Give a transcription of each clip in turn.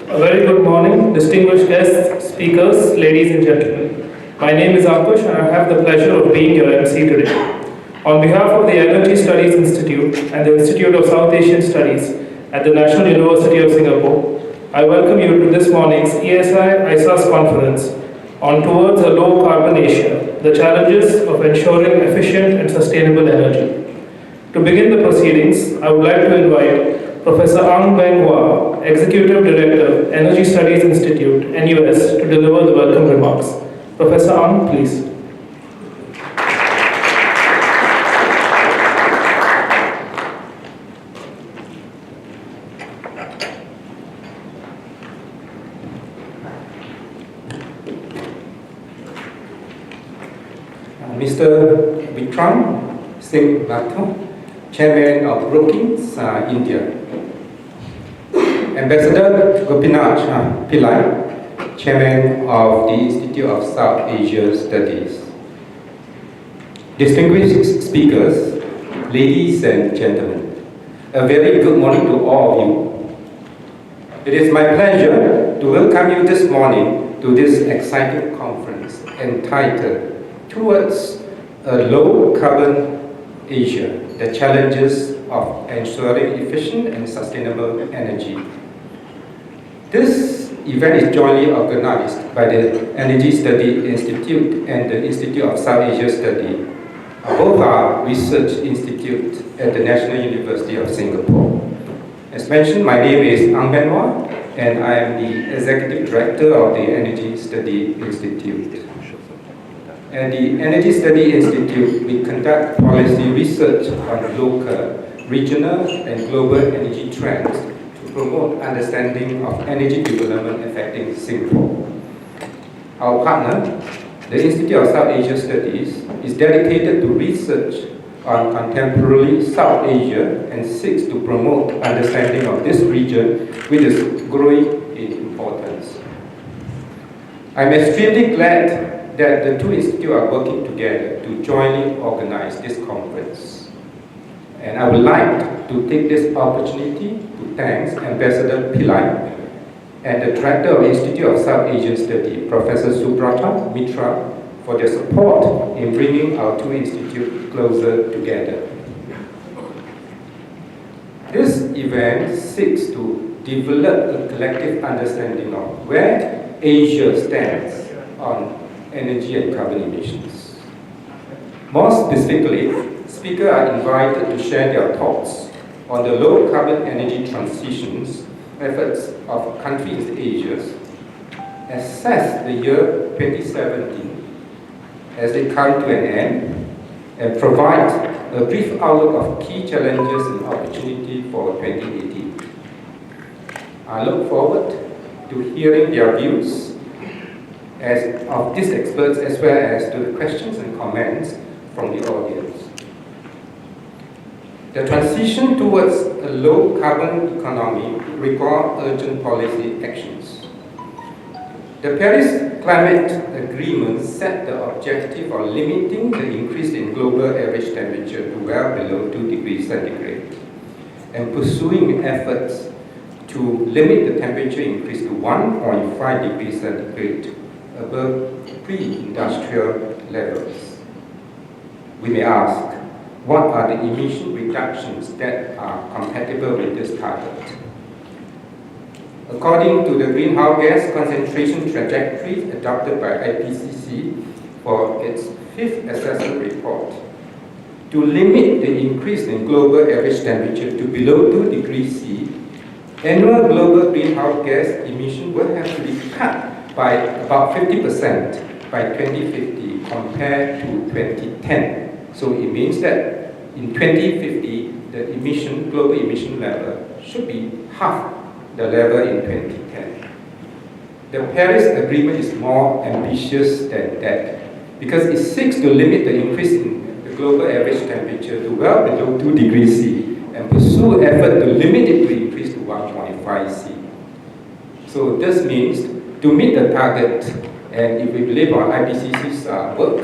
A very good morning, distinguished guests, speakers, ladies and gentlemen. My name is Ankush and I have the pleasure of being your MC today. On behalf of the Energy Studies Institute and the Institute of South Asian Studies at the National University of Singapore, I welcome you to this morning's ESI-ISAS conference on Towards a Low Carbon Asia, the challenges of ensuring efficient and sustainable energy. To begin the proceedings, I would like to invite Professor Ang Beng Wah, Executive Director, Energy Studies Institute, NUS, to deliver the welcome remarks. Professor Ang, please. Mr. Vikram, Singh, Chairman of Brookings, India. Ambassador Gopinath, Pillai, Chairman of the Institute of South Asia Studies. Distinguished speakers, ladies and gentlemen, a very good morning to all of you. It is my pleasure to welcome you this morning to this exciting conference entitled Towards a Low Carbon Asia, the Challenges of Ensuring Efficient and Sustainable Energy. This event is jointly organized by the Energy Studies Institute and the Institute of South Asia Studies. Both are research institutes at the National University of Singapore. As mentioned, my name is Ang Beng Wah, and I am the Executive Director of the Energy Studies Institute. At the Energy Studies Institute, we conduct policy research on local, regional, and global energy trends to promote understanding of energy development affecting Singapore. Our partner, the Institute of South Asia Studies, is dedicated to research on contemporary South Asia and seeks to promote understanding of this region, which is growing in importance. I'm extremely glad that the two institutes are working together to jointly organize this conference. And I would like to take this opportunity to thank Ambassador Pillai and the Director of the Institute of South Asian Studies, Professor Subrata Mitra, for their support in bringing our two institutes closer together. This event seeks to develop a collective understanding of where Asia stands on energy and carbon emissions. More specifically, speakers are invited to share their thoughts on the low carbon energy transitions efforts of countries in Asia, assess the year 2017 as they come to an end, and provide a brief outlook of key challenges and opportunities for 2018. I look forward to hearing their views of these experts, as well as to the questions and comments from the audience. The transition towards a low-carbon economy requires urgent policy actions. The Paris Climate Agreement set the objective of limiting the increase in global average temperature to well below 2 degrees centigrade and pursuing efforts to limit the temperature increase to 1.5 degrees centigrade above pre-industrial levels. We may ask, what are the emission reductions that are compatible with this target? According to the greenhouse gas concentration trajectory adopted by IPCC for its 5th assessment report, to limit the increase in global average temperature to below 2 degrees C, annual global greenhouse gas emission will have to be cut by about 50% by 2050 compared to 2010. So it means that in 2050, the global emission level should be half the level in 2010. The Paris Agreement is more ambitious than that because it seeks to limit the increase in the global average temperature to well below 2 degrees C and pursue effort to limit it to increase to 1.5 C. So this means to meet the target, and if we believe on IPCC's work,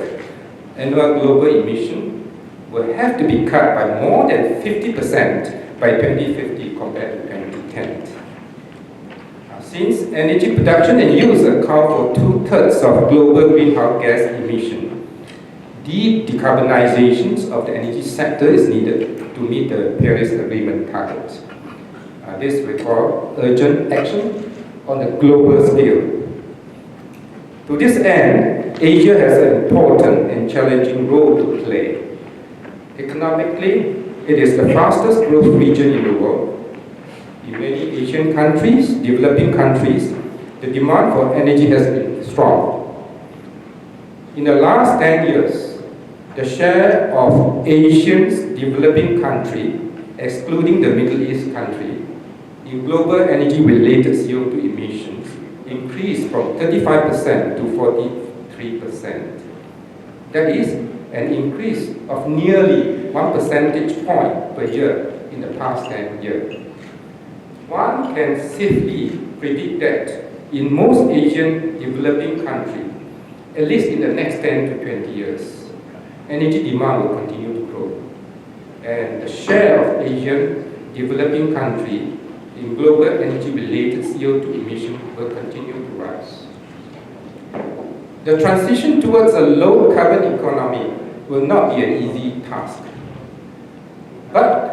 annual global emission will have to be cut by more than 50% by 2050 compared to 2010. Since energy production and use account for 2/3 of global greenhouse gas emission, deep decarbonization of the energy sector is needed to meet the Paris Agreement targets. This requires urgent action on a global scale. To this end, Asia has an important and challenging role to play. Economically, it is the fastest growth region in the world. In many Asian countries, developing countries, the demand for energy has been strong. In the last 10 years, the share of Asians developing country, excluding the Middle East country, in global energy-related CO2 emissions increased from 35% to 43%. That is an increase of nearly 1 percentage point per year in the past 10 years. One can safely predict that in most Asian developing countries, at least in the next 10 to 20 years, energy demand will continue to grow. And the share of Asian developing countries in global energy-related CO2 emission will continue to rise. The transition towards a low-carbon economy will not be an easy task. But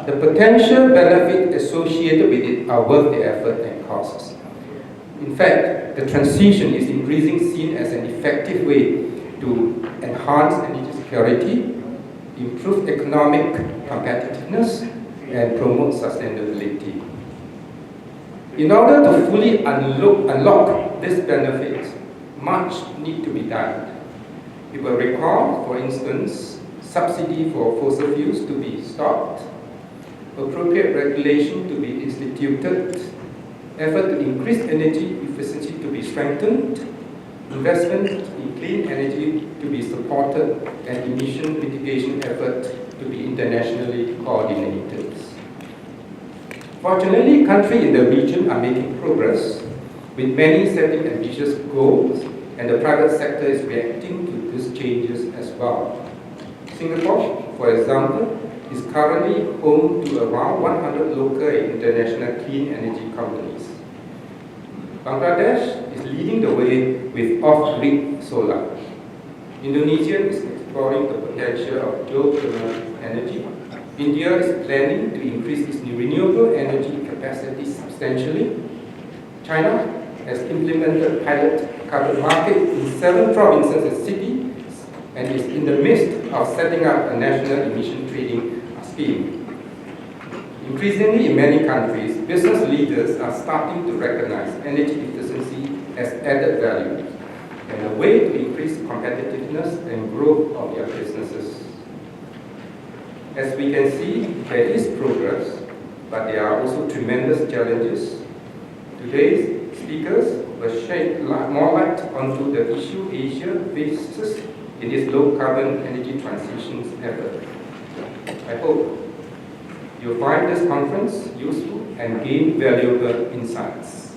the potential benefit associated with it are worth the effort and costs. In fact, the transition is increasingly seen as an effective way to enhance energy security, improve economic competitiveness, and promote sustainability. In order to fully unlock this benefit, much needs to be done. It will require, for instance, subsidy for fossil fuels to be stopped, appropriate regulation to be instituted, effort to increase energy efficiency to be strengthened, investment in clean energy to be supported, and emission mitigation efforts to be internationally coordinated. Fortunately, countries in the region are making progress, with many setting ambitious goals, and the private sector is reacting to these changes as well. Singapore, for example, is currently home to around 100 local and international clean energy companies. Bangladesh is leading the way with off-grid solar. Indonesia is exploring the potential of geothermal energy. India is planning to increase its renewable energy capacity substantially. China has implemented pilot carbon market in 7 provinces and cities and is in the midst of setting up a national emission trading scheme. Increasingly in many countries, business leaders are starting to recognize energy efficiency as added value and a way to increase competitiveness and growth of their businesses. As we can see, there is progress, but there are also tremendous challenges. Today's speakers will shed more light onto the issue Asia faces in its low-carbon energy transition effort. I hope you'll find this conference useful and gain valuable insights.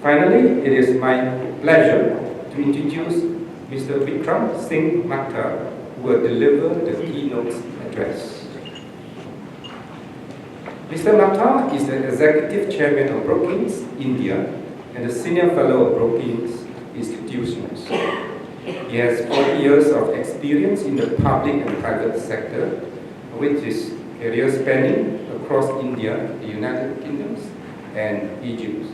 Finally, it is my pleasure to introduce Mr. Vikram Singh Mehta, who will deliver the Keynote Address. Mr. Mehta is the Executive Chairman of Brookings, India, and a Senior Fellow of Brookings Institutions. He has 40 years of experience in the public and private sector, with his career spanning across India, the United Kingdom, and Egypt.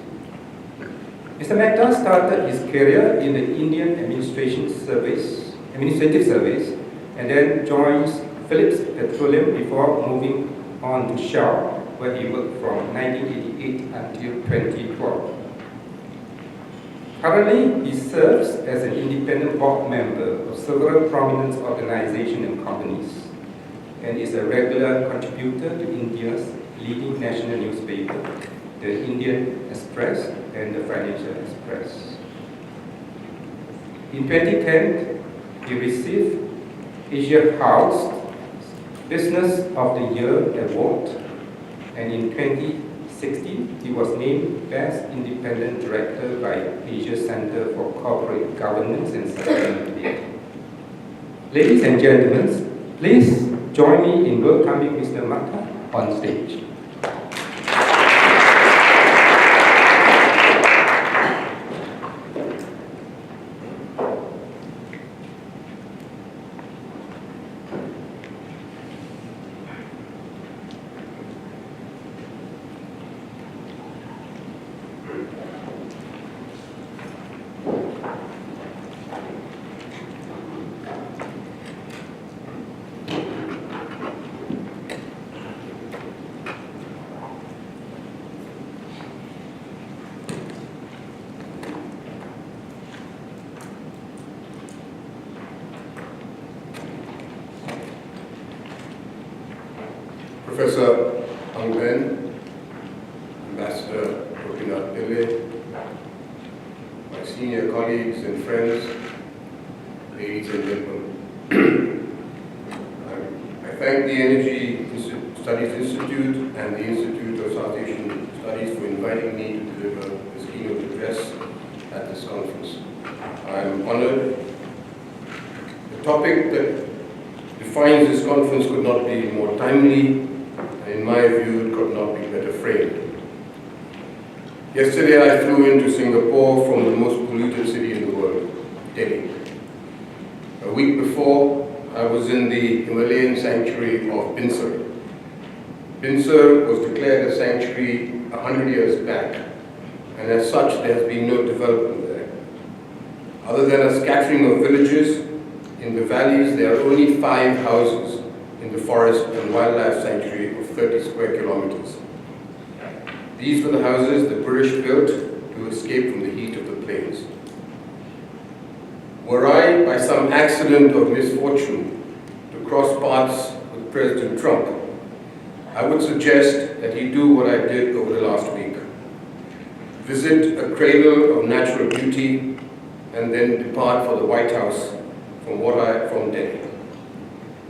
Mr. Mehta started his career in the Indian Administrative Service, and then joins Phillips Petroleum before moving on to Shell, where he worked from 1988 until 2012. Currently, he serves as an independent board member of several prominent organizations and companies, and is a regular contributor to India's leading national newspaper, the Indian Express and the Financial Express. In 2010, he received Asia House Business of the Year Award, and in 2016, he was named Best Independent Director by Asia Center for Corporate Governance and Sustainability. Ladies and gentlemen, please join me in welcoming Mr. Mehta on stage. Professor Ang Beng, Ambassador Gopinath Pillai, my senior colleagues and friends, ladies and gentlemen. I thank the Energy Studies Institute and the Institute of South Asian Studies for inviting me to deliver this keynote address at this conference. I am honored. The topic that defines this conference could not be more timely, and in my view, it could not be better framed. Yesterday, I flew into Singapore from the most polluted city in the world, Delhi. A week before, I was in the Himalayan sanctuary of Binsar. Binsar was declared a sanctuary 100 years back, and as such, there has been no development there. Other than a scattering of villages, in the valleys, there are only 5 houses in the forest and wildlife sanctuary of 30 square kilometers. These were the houses the British built to escape from the heat of the plains. Were I, by some accident or misfortune, to cross paths with President Trump, I would suggest that he do what I did over the last week. Visit a cradle of natural beauty and then depart for the White House from Delhi.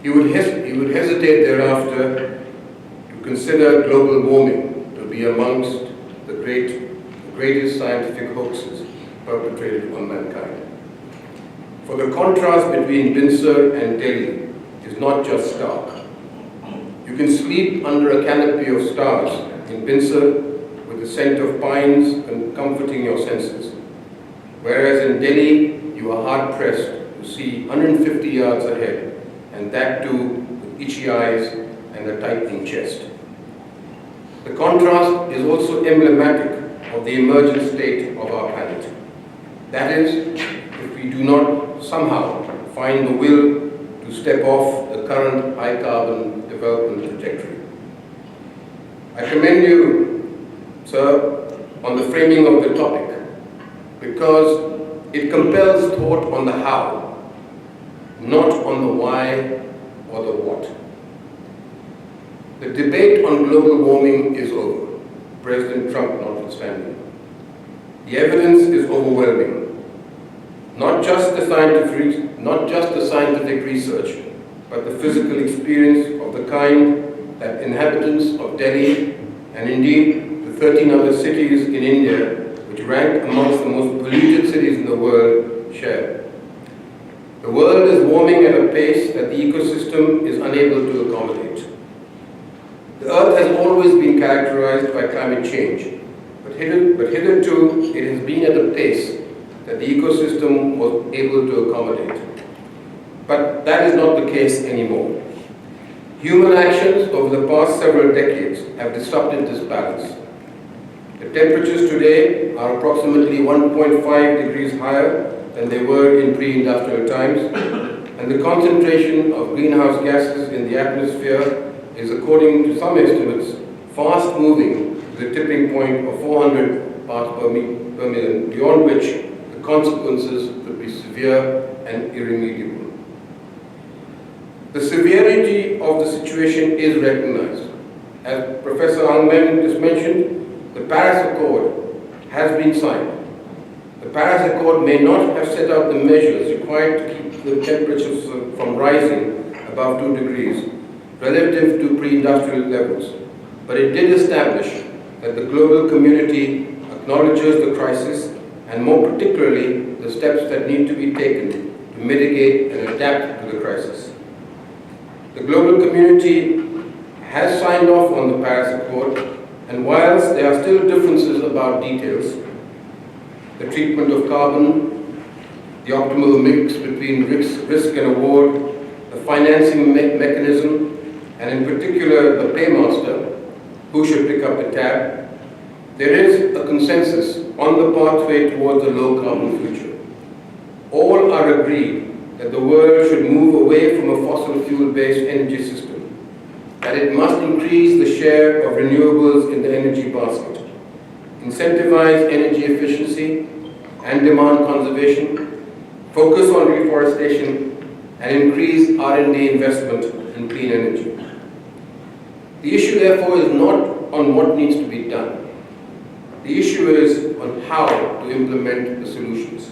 He would hesitate thereafter to consider global warming to be amongst the greatest scientific hoaxes perpetrated on mankind. For the contrast between Binsar and Delhi is not just stark. You can sleep under a canopy of stars in Binsar with the scent of pines comforting your senses, whereas in Delhi you are hard-pressed to see 150 yards ahead, and that too with itchy eyes and a tightening chest. The contrast is also emblematic of the emergent state of our planet. That is, if we do not somehow find the will to step off the current high-carbon development trajectory. I commend you, sir, on the framing of the topic because it compels thought on the how, not on the why or the what. The debate on global warming is over, President Trump notwithstanding. The evidence is overwhelming. Not just the scientific research, but the physical experience of the kind that inhabitants of Delhi and indeed the 13 other cities in India, which rank amongst the most polluted cities in the world, share. The world is warming at a pace that the ecosystem is unable to accommodate. The Earth has always been characterized by climate change, but hitherto it has been at a pace that the ecosystem was able to accommodate. But that is not the case anymore. Human actions over the past several decades have disrupted this balance. The temperatures today are approximately 1.5 degrees higher than they were in pre-industrial times, and the concentration of greenhouse gases in the atmosphere is, according to some estimates, fast moving to the tipping point of 400 parts per million, beyond which the consequences could be severe and irremediable. The severity of the situation is recognized. As Professor Ang Beng just mentioned, the Paris Accord has been signed. The Paris Accord may not have set out the measures required to keep the temperatures from rising above 2 degrees relative to pre-industrial levels, but it did establish that the global community acknowledges the crisis and more particularly the steps that need to be taken to mitigate and adapt to the crisis. The global community has signed off on the Paris Accord, and whilst there are still differences about details, the treatment of carbon, the optimal mix between risk and reward, the financing mechanism, and in particular the paymaster, who should pick up the tab, there is a consensus on the pathway towards a low-carbon future. All are agreed that the world should move away from a fossil fuel-based energy system, that it must increase the share of renewables in the energy basket, incentivize energy efficiency and demand conservation, focus on reforestation, and increase R&D investment in clean energy. The issue, therefore, is not on what needs to be done. The issue is on how to implement the solutions.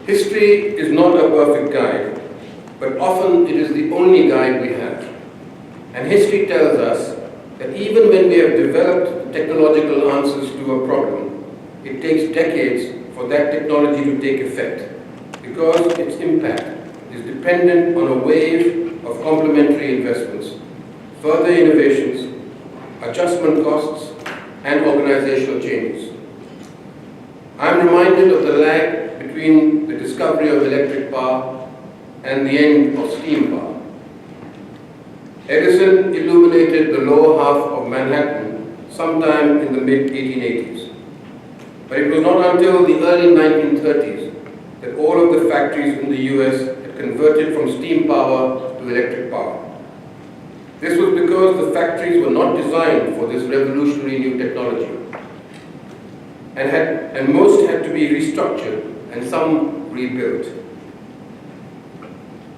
History is not a perfect guide, but often it is the only guide we have. And history tells us that even when we have developed technological answers to a problem, it takes decades for that technology to take effect, because its impact is dependent on a wave of complementary investments, further innovations, adjustment costs, and organizational changes. I am reminded of the lag between the discovery of electric power and the end of steam power. Edison illuminated the lower half of Manhattan sometime in the mid-1880s. But it was not until the early 1930s that all of the factories in the US had converted from steam power to electric power. This was because the factories were not designed for this revolutionary new technology, and most had to be restructured and some rebuilt.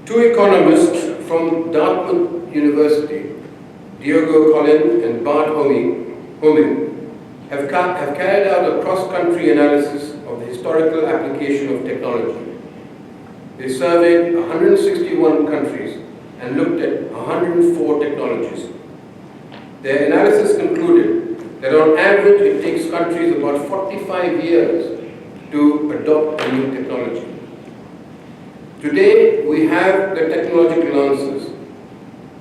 Two economists from Dartmouth University, Diogo Collin and Bart Homing, have carried out a cross-country analysis of the historical application of technology. They surveyed 161 countries and looked at 104 technologies. Their analysis concluded that on average it takes countries about 45 years to adopt a new technology. Today we have the technological answers,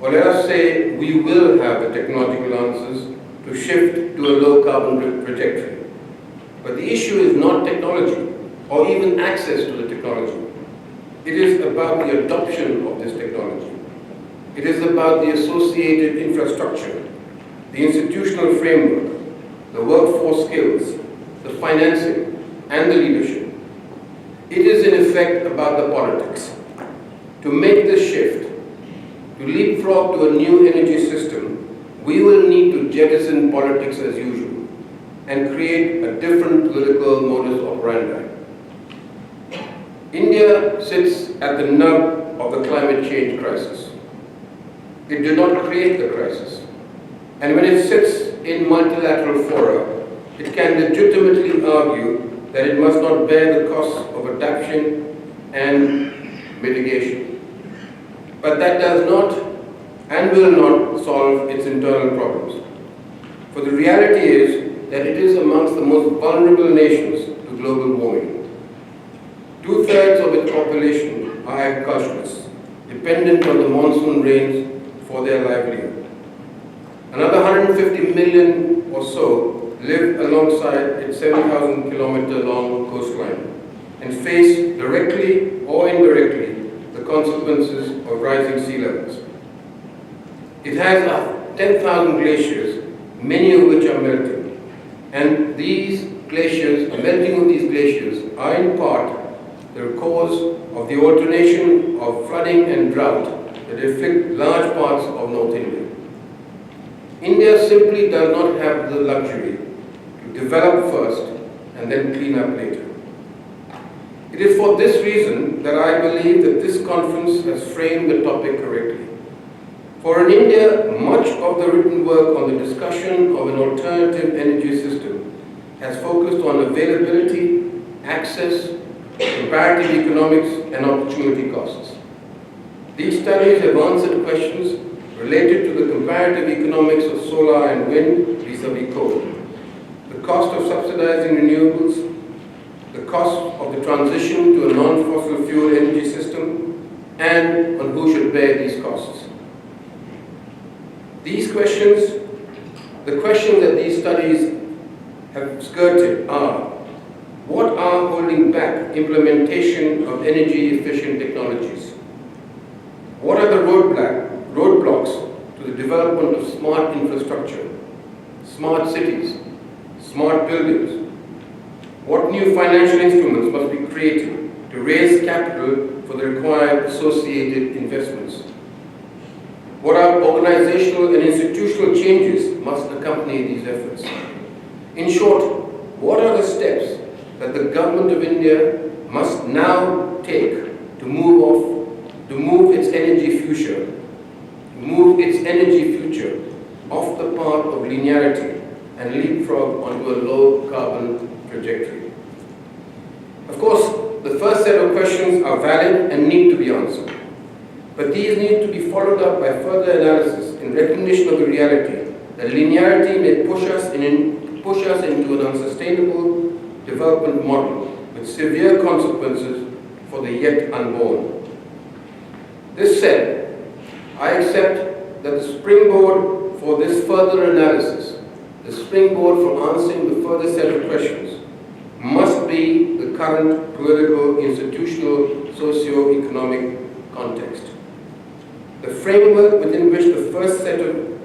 or let us say we will have the technological answers to shift to a low carbon trajectory. But the issue is not technology or even access to the technology. It is about the adoption of this technology. It is about the associated infrastructure, the institutional framework, the workforce skills, the financing, and the leadership. It is in effect about the politics. To make this shift, to leapfrog to a new energy system, we will need to jettison politics as usual and create a different political modus operandi. India sits at the nub of the climate change crisis. It did not create the crisis. And when it sits in multilateral fora, it can legitimately argue that it must not bear the costs of adaptation and mitigation. But that does not and will not solve its internal problems. For the reality is that it is amongst the most vulnerable nations to global warming. 2/3 of its population are agriculturalists, dependent on the monsoon rains for their livelihood. Another 150 million or so live alongside its 7,000-kilometer-long coastline and face directly or indirectly the consequences of rising sea levels. It has 10,000 glaciers, many of which are melting, and these glaciers, the melting of these glaciers, are in part the cause of the alternation of flooding and drought that afflict large parts of North India. India simply does not have the luxury to develop first and then clean up later. It is for this reason that I believe that this conference has framed the topic correctly. For in India, much of the written work on the discussion of an alternative energy system has focused on availability, access, comparative economics, and opportunity costs. These studies have answered questions related to the comparative economics of solar and wind vis-à-vis coal, the cost of subsidizing renewables, the cost of the transition to a non-fossil fuel energy system, and on who should bear these costs. These questions, the questions that these studies have skirted are: what are holding back implementation of energy-efficient technologies? What are the roadblocks to the development of smart infrastructure, smart cities, smart buildings? What new financial instruments must be created to raise capital for the required associated investments? What are organizational and institutional changes must accompany these efforts? In short, what are the steps that the government of India must now take to move its energy future to move its energy future off the path of linearity and leapfrog onto a low carbon trajectory. Of course, the first set of questions are valid and need to be answered, but these need to be followed up by further analysis in recognition of the reality that linearity may push us into an unsustainable development model with severe consequences for the yet unborn. This said, I accept that the springboard for this further analysis, the springboard for answering the further set of questions, must be the current political, institutional, socio-economic context. The framework within which the first set of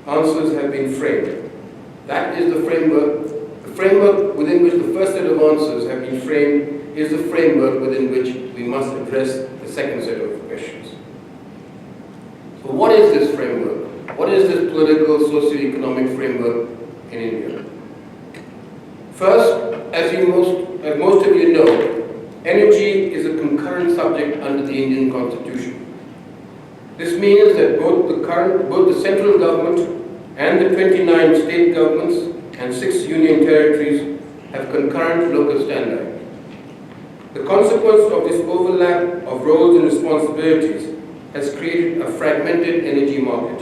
answers have been framed. That is the framework within which the first set of answers have been framed is the framework within which we must address the second set of questions. So what is this framework? What is this political, socio-economic framework in India? First, as most of you know, energy is a concurrent subject under the Indian Constitution. This means that both the central government and the 29 state governments and 6 union territories have concurrent local standards. The consequence of this overlap of roles and responsibilities has created a fragmented energy market.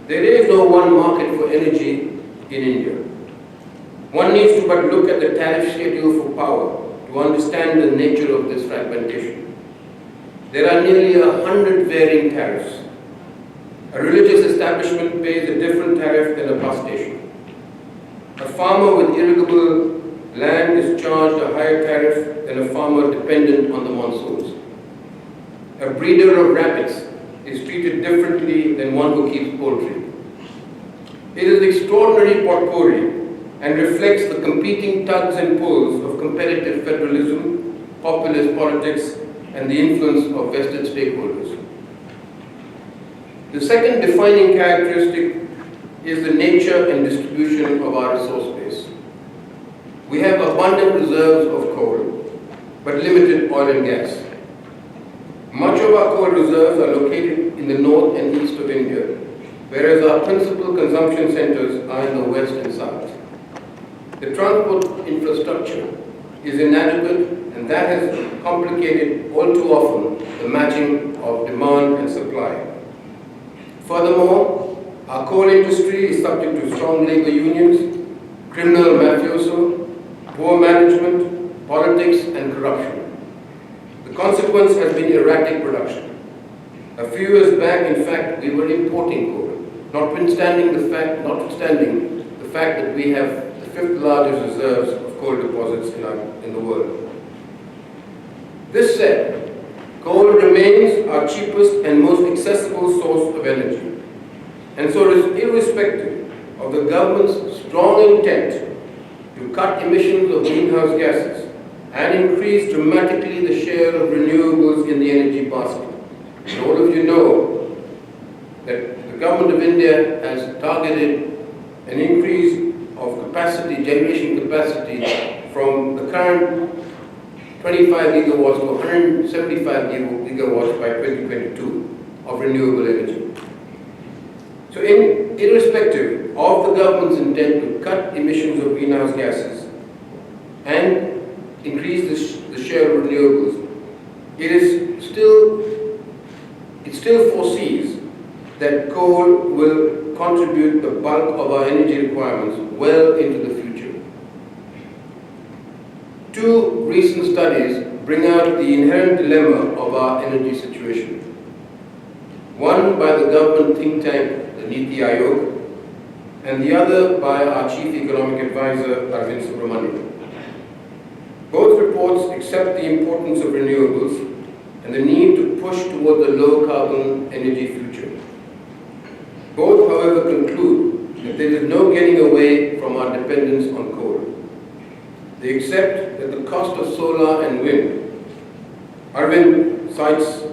There is no one market for energy in India. One needs to but look at the tariff schedule for power to understand the nature of this fragmentation. There are nearly 100 varying tariffs. A religious establishment pays a different tariff than a bus station. A farmer with irrigable land is charged a higher tariff than a farmer dependent on the monsoons. A breeder of rabbits is treated differently than one who keeps poultry. It is an extraordinary potpourri and reflects the competing tugs and pulls of competitive federalism, populist politics, and the influence of vested stakeholders. The second defining characteristic is the nature and distribution of our resource base. We have abundant reserves of coal, but limited oil and gas. Much of our coal reserves are located in the north and east of India, whereas our principal consumption centers are in the west and south. The transport infrastructure is inadequate, and that has complicated all too often the matching of demand and supply. Furthermore, our coal industry is subject to strong labor unions, criminal mafioso, poor management, politics, and corruption. The consequence has been erratic production. A few years back, in fact, we were importing coal, notwithstanding the fact that we have the 5th largest reserves of coal deposits in the world. This said, coal remains our cheapest and most accessible source of energy. And so, irrespective of the government's strong intent to cut emissions of greenhouse gases and increase dramatically the share of renewables in the energy basket, and all of you know that the government of India has targeted an increase of generation capacity from the current 25 gigawatts to 175 gigawatts by 2022 of renewable energy. So irrespective of the government's intent to cut emissions of greenhouse gases and increase the share of renewables, it still foresees that coal will contribute the bulk of our energy requirements well into the future. 2 recent studies bring out the inherent dilemma of our energy situation. One by the government think tank, the Niti Aayog, and the other by our Chief Economic Advisor, Arvind Subramanian. Both reports accept the importance of renewables and the need to push toward the low-carbon energy future. Both, however, conclude that there is no getting away from our dependence on coal. They accept that the cost of solar and wind. Arvind cites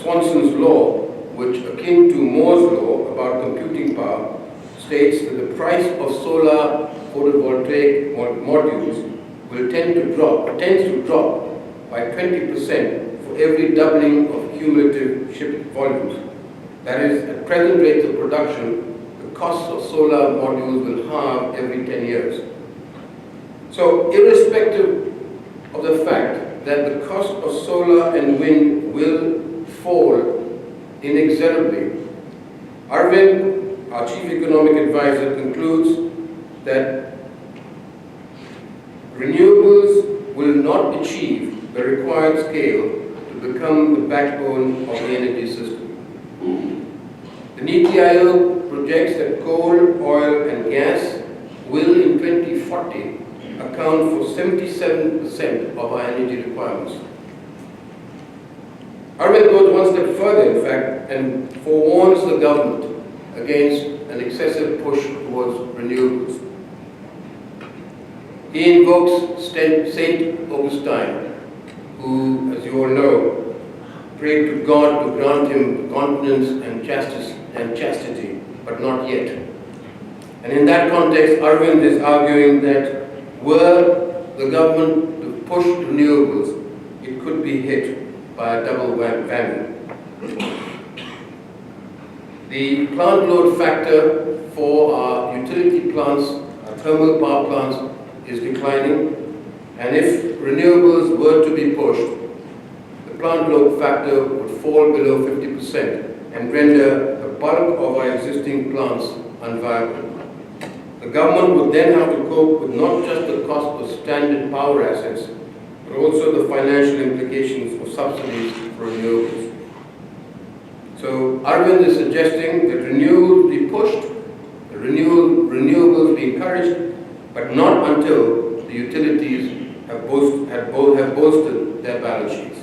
Swanson's law, which, akin to Moore's law about computing power, states that the price of solar photovoltaic modules tends to drop by 20% for every doubling of cumulative shipped volumes. That is, at at present rates of production, the cost of solar modules will halve every 10 years. So, irrespective of the fact that the cost of solar and wind will fall inexorably, Arvind, our Chief Economic Advisor, concludes that renewables will not achieve the required scale to become the backbone of the energy system. The NITI Aayog projects that coal, oil and gas will in 2040 account for 77% of our energy requirements. Arvind goes one step further, in fact, and forewarns the government against an excessive push towards renewables. He invokes Saint Augustine, who, as you all know, prayed to God to grant him continence and chastity, but not yet. And in that context, Arvind is arguing that were the government to push renewables, it could be hit by a double whammy. The plant load factor for our utility plants, our thermal power plants, is declining, and if renewables were to be pushed, the plant load factor would fall below 50% and render the bulk of our existing plants unviable. The government would then have to cope with not just the cost of standard power assets, but also the financial implications of subsidies for renewables. So Arvind is suggesting that renewables be pushed, renewables be encouraged, but not until the utilities have bolstered their balance sheets.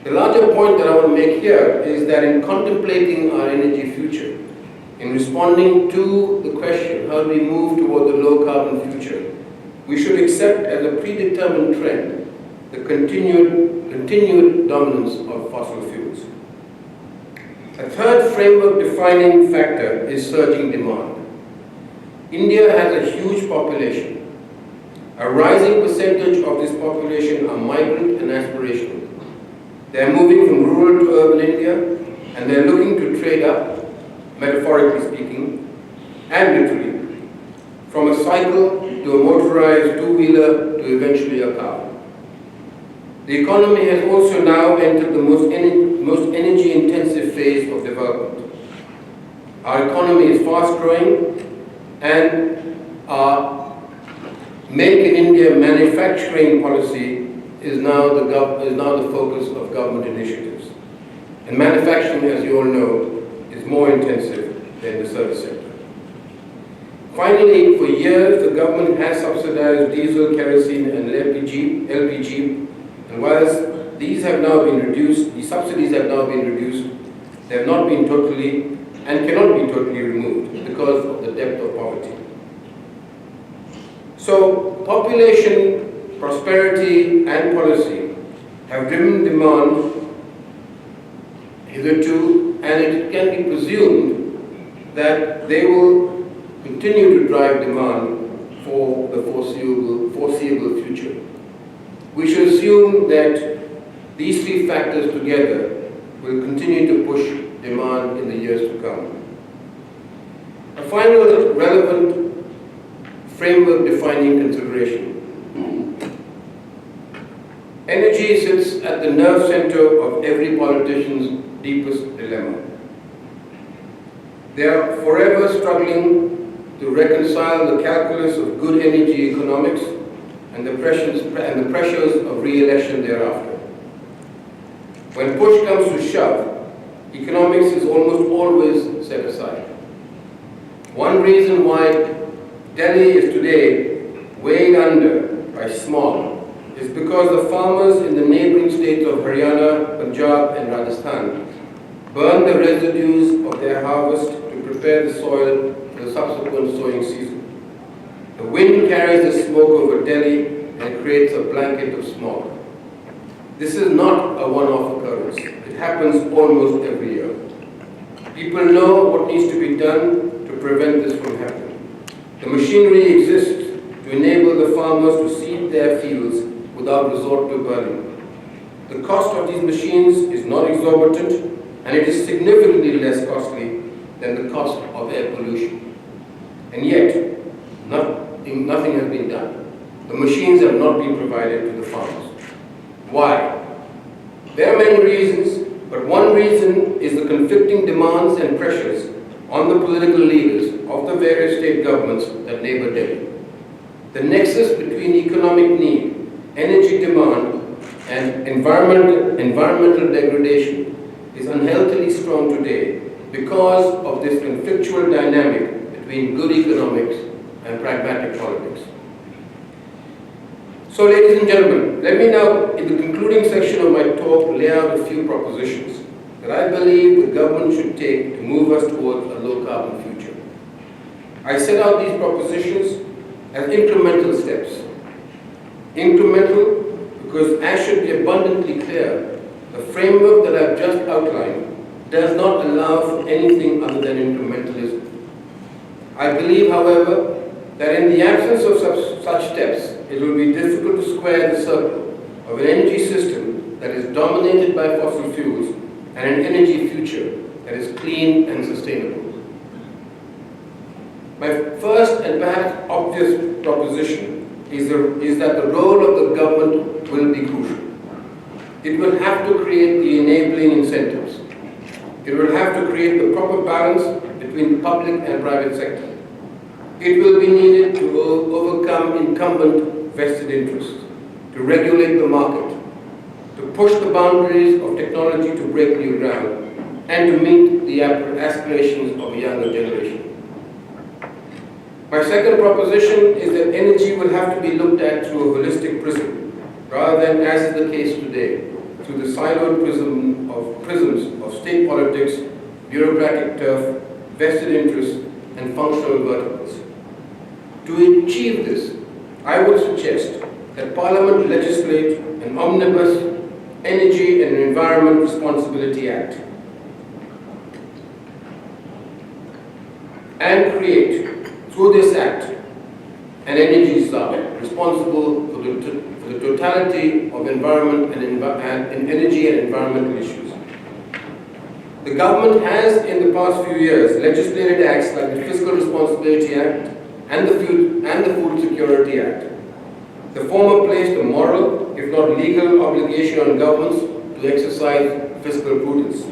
The larger point that I want to make here is that in contemplating our energy future, in responding to the question, how do we move toward the low-carbon future, we should accept as a predetermined trend the continued dominance of fossil fuels. A third framework-defining factor is surging demand. India has a huge population. A rising percentage of this population are migrant and aspirational. They are moving from rural to urban India, and they are looking to trade up, metaphorically speaking, and literally, from a cycle to a motorized two-wheeler to eventually a car. The economy has also now entered the most energy-intensive phase of development. Our economy is fast-growing, and our Make in India manufacturing policy is now the focus of government initiatives. And manufacturing, as you all know, is more intensive than the service sector. Finally, for years, the government has subsidized diesel, kerosene, and LPG, and whilst these have now been reduced, the subsidies have now been reduced, they have not been totally and cannot be totally removed because of the depth of poverty. So, population, prosperity, and policy have driven demand hitherto, and it can be presumed that they will continue to drive demand for the foreseeable future. We should assume that these three factors together will continue to push demand in the years to come. A final relevant framework-defining consideration. Energy sits at the nerve center of every politician's deepest dilemma. They are forever struggling to reconcile the calculus of good energy economics and the pressures of re-election thereafter. When push comes to shove, economics is almost always set aside. One reason why Delhi is today weighed under by smog is because the farmers in the neighboring states of Haryana, Punjab and Rajasthan burn the residues of their harvest to prepare the soil for the subsequent sowing season. The wind carries the smoke over Delhi and creates a blanket of smog. This is not a one-off occurrence. It happens almost every year. People know what needs to be done to prevent this from happening. The machinery exists to enable the farmers to seed their fields without resort to burning. The cost of these machines is not exorbitant, and it is significantly less costly than the cost of air pollution. And yet, nothing has been done. The machines have not been provided to the farmers. Why? There are many reasons, but one reason is the conflicting demands and pressures on the political leaders of the various state governments that neighbor Delhi. The nexus between economic need, energy demand, and environmental degradation is unhealthily strong today because of this conflictual dynamic between good economics and pragmatic politics. So, ladies and gentlemen, let me now, in the concluding section of my talk, lay out a few propositions that I believe the government should take to move us towards a low-carbon future. I set out these propositions as incremental steps. Incremental because, as should be abundantly clear, the framework that I've just outlined does not allow for anything other than incrementalism. I believe, however, that in the absence of such steps, it will be difficult to square the circle of an energy system that is dominated by fossil fuels and an energy future that is clean and sustainable. My first and perhaps obvious proposition is that the role of the government will be crucial. It will have to create the enabling incentives. It will have to create the proper balance between the public and private sector. It will be needed to overcome incumbent vested interests, to regulate the market, to push the boundaries of technology to break new ground, and to meet the aspirations of a younger generation. My second proposition is that energy will have to be looked at through a holistic prism, rather than, as is the case today, through the siloed prisms of state politics, bureaucratic turf, vested interests, and functional verticals. To achieve this, I would suggest that Parliament legislate an omnibus Energy and Environment Responsibility Act and create, through this act, an energy czar responsible for the totality of environment and energy and environmental issues. The government has, in the past few years, legislated acts like the Fiscal Responsibility Act and the Food Security Act. The former placed a moral, if not legal, obligation on governments to exercise fiscal prudence.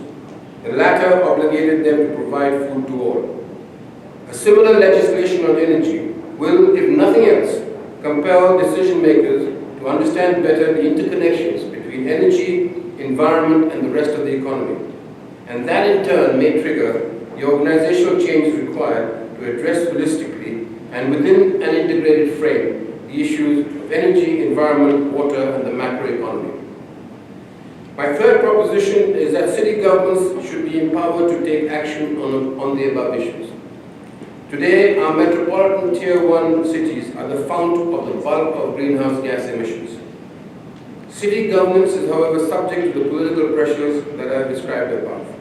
The latter obligated them to provide food to all. A similar legislation on energy will, if nothing else, compel decision makers to understand better the interconnections between energy, environment, and the rest of the economy. And that in turn may trigger the organizational change required to address holistically and within an integrated frame the issues of energy, environment, water, and the macroeconomy. My third proposition is that city governments should be empowered to take action on the above issues. Today, our metropolitan Tier 1 cities are the fount of the bulk of greenhouse gas emissions. City governance is, however, subject to the political pressures that I have described above.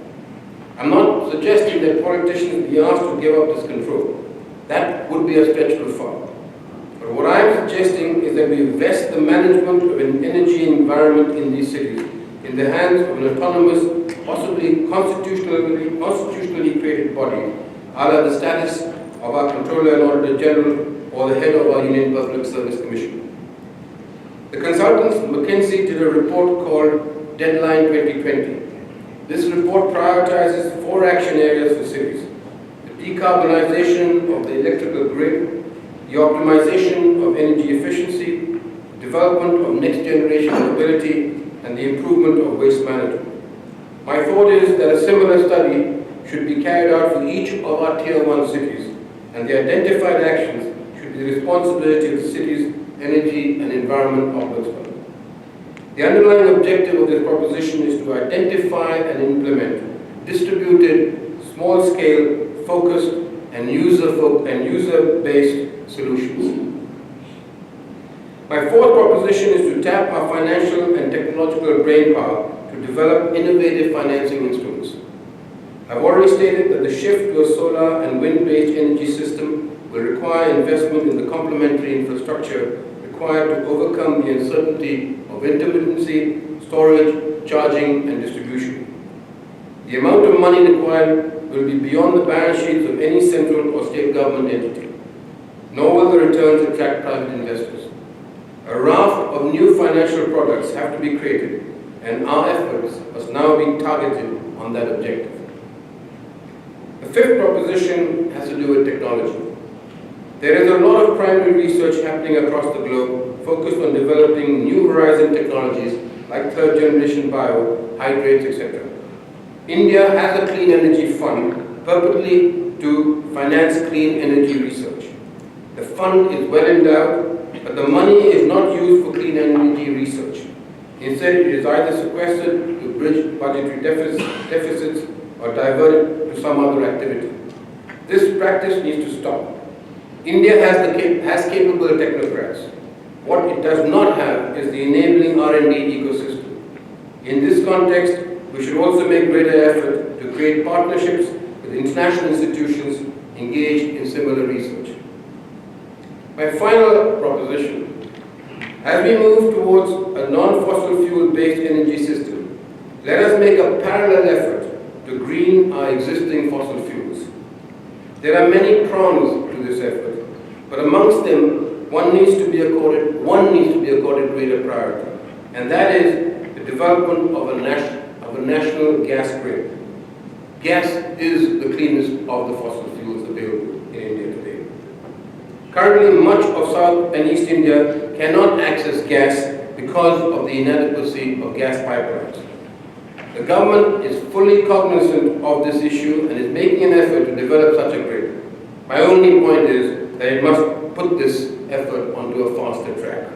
I'm not suggesting that politicians be asked to give up this control. That would be a stretch too far. But what I am suggesting is that we vest the management of an energy environment in these cities in the hands of an autonomous, possibly constitutionally created body, a la the status of our Controller and Auditor General or the head of our Union Public Service Commission. The consultants McKinsey did a report called Deadline 2020. This report prioritizes 4 action areas for cities: the decarbonization of the electrical grid, the optimization of energy efficiency, the development of next generation mobility, and the improvement of waste management. My thought is that a similar study should be carried out for each of our Tier 1 cities, and the identified actions should be the responsibility of the city's Energy and Environment Ombudsman. The underlying objective of this proposition is to identify and implement distributed, small-scale, focused, and user-based solutions. My fourth proposition is to tap our financial and technological brainpower to develop innovative financing instruments. I've already stated that the shift to a solar and wind-based energy system will require investment in the complementary infrastructure required to overcome the uncertainty of intermittency, storage, charging, and distribution. The amount of money required will be beyond the balance sheets of any central or state government entity, nor will the returns attract private investors. A raft of new financial products have to be created, and our efforts must now be targeted on that objective. The fifth proposition has to do with technology. There is a lot of primary research happening across the globe focused on developing new horizon technologies like third generation bio, hydrates, etc. India has a clean energy fund purportedly to finance clean energy research. The fund is well endowed, but the money is not used for clean energy research. Instead, it is either sequestered to bridge budgetary deficits or diverted to some other activity. This practice needs to stop. India has capable technocrats. What it does not have is the enabling R&D ecosystem. In this context, we should also make greater effort to create partnerships with international institutions engaged in similar research. My final proposition: as we move towards a non-fossil fuel-based energy system, let us make a parallel effort to green our existing fossil fuels. There are many prongs to this effort, but amongst them, one needs to be accorded greater priority, and that is the development of a national gas grid. Gas is the cleanest of the fossil fuels available in India today. Currently, much of South and East India cannot access gas because of the inadequacy of gas pipelines. The government is fully cognizant of this issue and is making an effort to develop such a grid. My only point is that it must put this effort onto a faster track.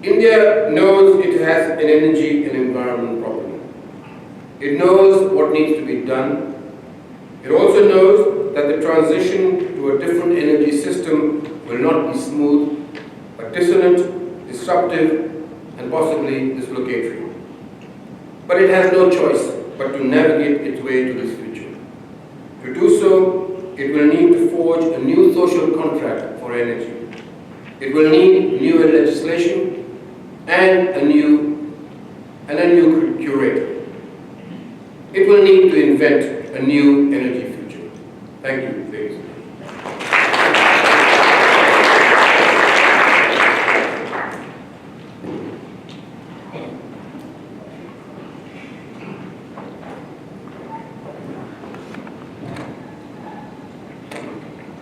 India knows it has an energy and environment problem. It knows what needs to be done. It also knows that the transition to a different energy system will not be smooth, but dissonant, disruptive, and possibly dislocatory. But it has no choice but to navigate its way to this future. To do so, it will need to forge a new social contract for energy. It will need new legislation and a new curator. It will need to invent a new energy future. Thank you, ladies.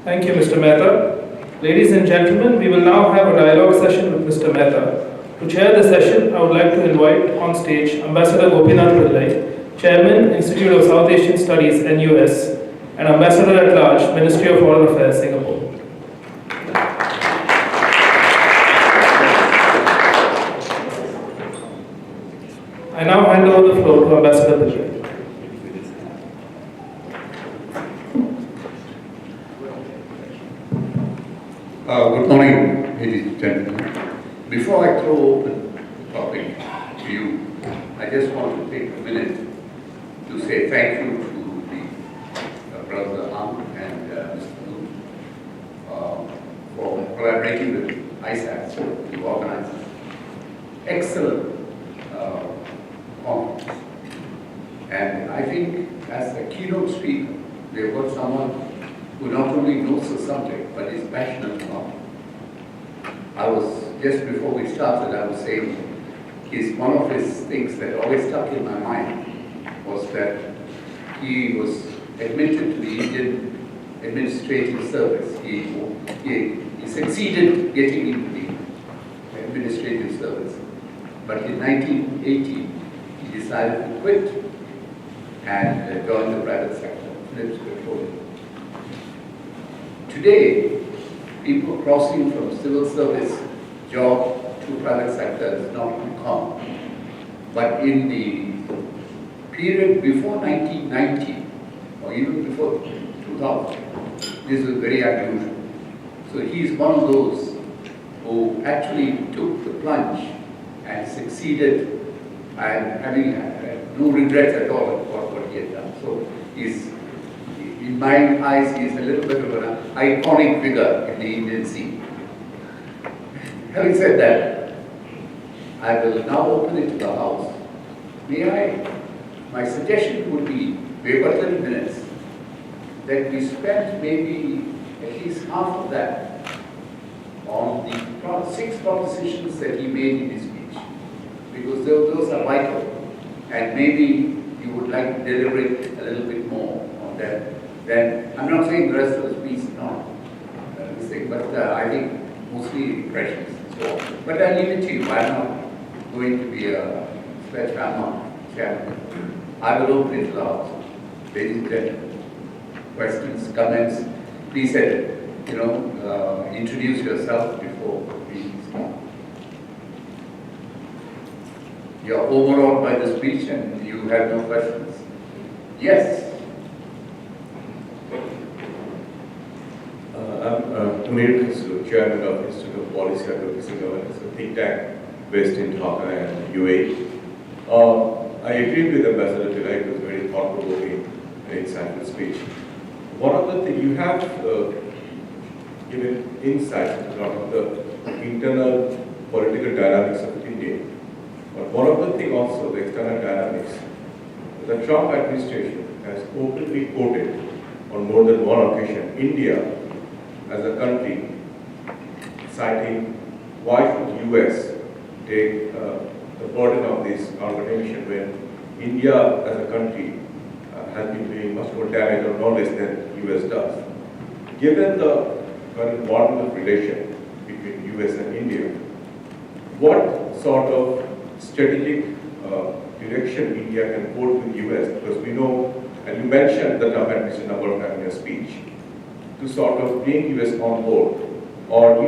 Thank you, Mr. Mehta. Ladies and gentlemen, we will now have a dialogue session with Mr. Mehta. To chair the session, I would like to invite on stage Ambassador Gopinath Pillai, Chairman, Institute of South Asian Studies, NUS, and Ambassador at Large, Ministry of Foreign Affairs, Singapore. I now hand over the floor to Ambassador Pillai. Good morning, ladies and gentlemen. Before I throw open the topic to you, I just want to take a minute to say thank you to the Brother Ang and Mr. Lu for collaborating with ISAS to organize this excellent conference. And I think as a keynote speaker, they've got someone who not only knows the subject, but is passionate about it. Just before we started, I was saying, one of his things that always stuck in my mind was that he was admitted to the Indian administrative service. He succeeded getting into the administrative service. But in 1980, he decided to quit and join the private sector, Philips Petroleum. Today, people crossing from civil service job to private sector is not uncommon. But in the period before 1990, or even before 2000, this was very unusual. So he's one of those who actually took the plunge and succeeded, and having no regrets at all about what he had done. So in my eyes, he is a little bit of an iconic figure in the Indian scene. Having said that, I will now open it to the House my suggestion would be, we have got 30 minutes, that we spend maybe at least half of that on the 6 propositions that he made in his speech, because those are vital, and maybe you would like to deliberate a little bit more on that. Then, I'm not saying the rest of the speech is not this thing, but I think mostly impressions and so on. But I leave it to you. I'm not going to be a sledgehammer chairman. I will open it loud. Ladies and gentlemen, questions, comments, please introduce yourself before we start. You're overawed by the speech and you have no questions. Yes. I'm Mehta, Chairman of Institute of Policy Advocacy and Governance, a think tank based in Dhaka and UAE. I agree with Ambassador Pillai. It was a very thought-provoking and insightful speech. One of the things you have given insight into a lot of the internal political dynamics of India. But one of the things also, the external dynamics, the Trump administration has openly quoted on more than one occasion India as a country, citing why should the US take the burden of this organization when India as a country has been doing much more damage or no less than the US does. Given the current model of relation between US and India, what sort of strategic direction India can hold with the US? Because we know, and you mentioned the Trump administration a number of times in your speech, to sort of bring US on board, or we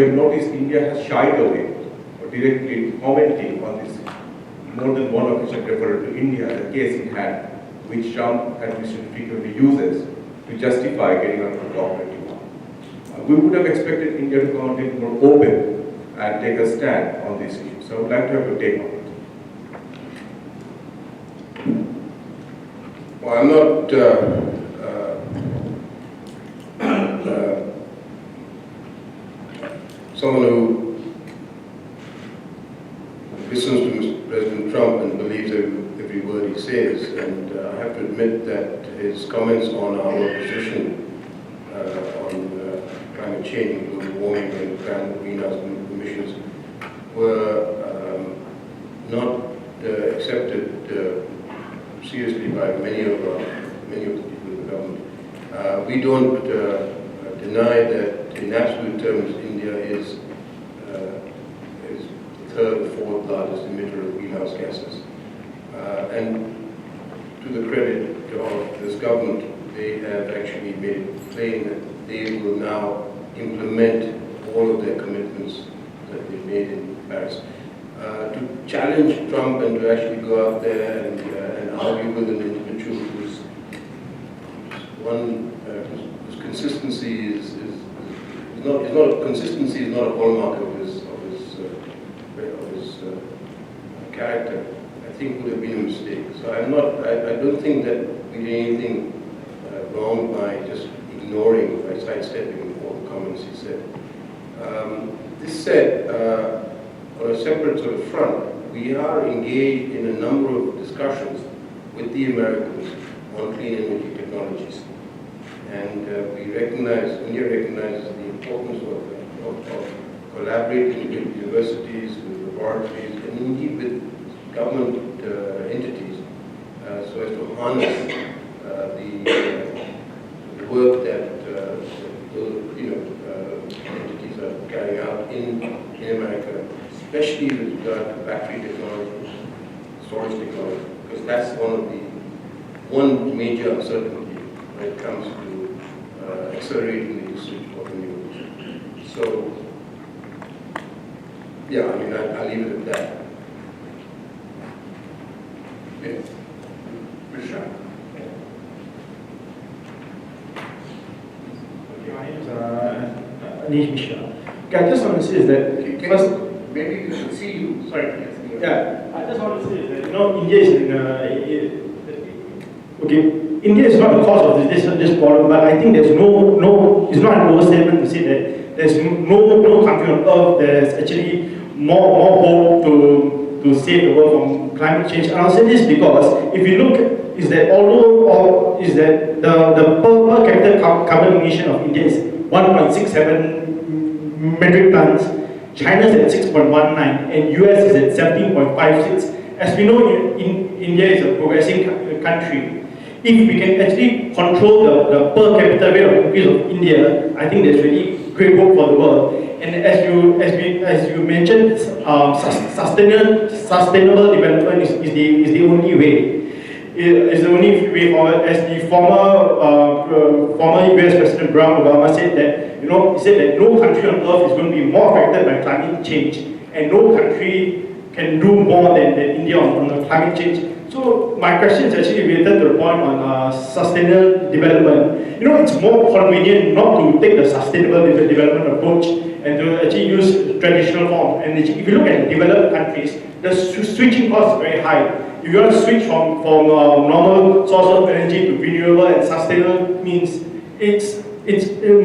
have noticed India has shied away or directly commenting on this more than one occasion referred to India as a case in hand, which Trump administration frequently uses to justify getting onto the COP21. We would have expected India to come in more open and take a stand on this issue. So I would like to have your take on it. Well, I'm not someone who listens to Mr. President Trump and believes every word he says, and I have to admit that his comments on our position on climate change, global warming, and greenhouse emissions were not accepted seriously by many of the people in the government. We don't deny that in absolute terms India is the third or fourth largest emitter of greenhouse gases. And to the credit of this government, they have actually made it plain that they will now implement all of their commitments that they made in Paris. To challenge Trump and to actually go out there and argue with an individual whose consistency is not a hallmark of his character, I think would have been a mistake. So I don't think that we did anything wrong by just ignoring, by sidestepping all the comments he said. This said, on a separate sort of front, we are engaged in a number of discussions with the Americans on clean energy technologies. And India recognizes the importance of collaborating with universities, with laboratories, and indeed with government entities, so as to harness the work that entities are carrying out in America, especially with regard to battery technology, storage technology, because that's one major uncertainty when it comes to accelerating the usage of renewables. So, yeah, I mean, I'll leave it at that. Yes. Vikram. Okay, my name is Anish Mishra. Okay, I just want to say is that first, maybe we should see you. Sorry. Yes, yeah, I just want to say is that India is okay. India is not the cause of this problem, but I think there's it's not an overstatement to say that there's no country on earth that has actually more hope to save the world from climate change. And I'll say this because if you look, is that the per capita carbon emission of India is 1.67 metric tons, China's at 6.19, and US is at 17.56. As we know, India is a progressing country. If we can actually control the per capita rate of increase of India, I think there's really great hope for the world. And as you mentioned, sustainable development is the only way. Is the only way forward. As the former US President Barack Obama said that, he said that no country on earth is going to be more affected by climate change, and no country can do more than India on the climate change. So my question is actually related to the point on sustainable development. It's more convenient not to take the sustainable development approach and to actually use traditional form of energy. If you look at developed countries, the switching cost is very high. If you want to switch from normal source of energy to renewable and sustainable means, it's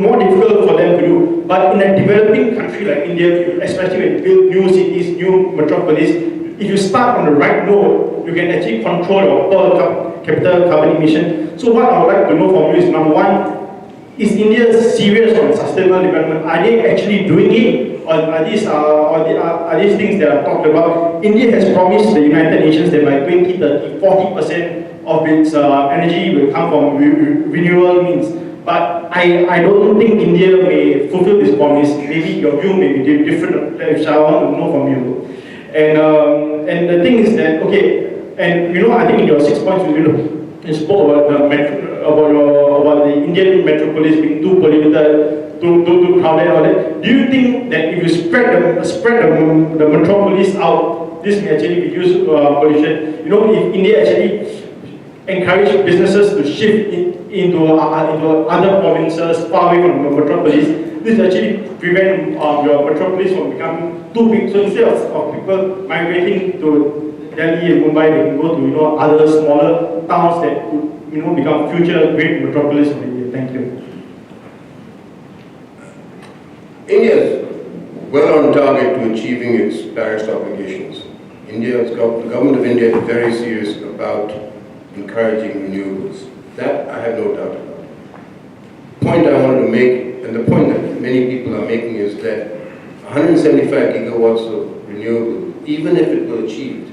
more difficult for them to do. But in a developing country like India, especially when you build new cities, new metropolis, if you start on the right note, you can actually control your per capita carbon emission. So what I would like to know from you is, number one, is India serious on sustainable development? Are they actually doing it? Or are these things that are talked about? India has promised the United Nations that by 2030, 40% of its energy will come from renewable means. But I don't think India may fulfill this promise. Maybe your view may be different, which I want to know from you. And the thing is that, okay, and I think in your 6 points, you spoke about the Indian metropolis being too polluted, too crowded, all that. Do you think that if you spread the metropolis out, this may actually reduce pollution? If India actually encourage businesses to shift into other provinces far away from the metropolis, this actually prevent your metropolis from becoming too big. So instead of people migrating to Delhi and Mumbai, they can go to other smaller towns that could become future great metropolis of India. Thank you. India is well on target to achieving its Paris obligations. The government of India is very serious about encouraging renewables. That I have no doubt about. The point I wanted to make, and the point that many people are making, is that 175 gigawatts of renewable, even if it were achieved,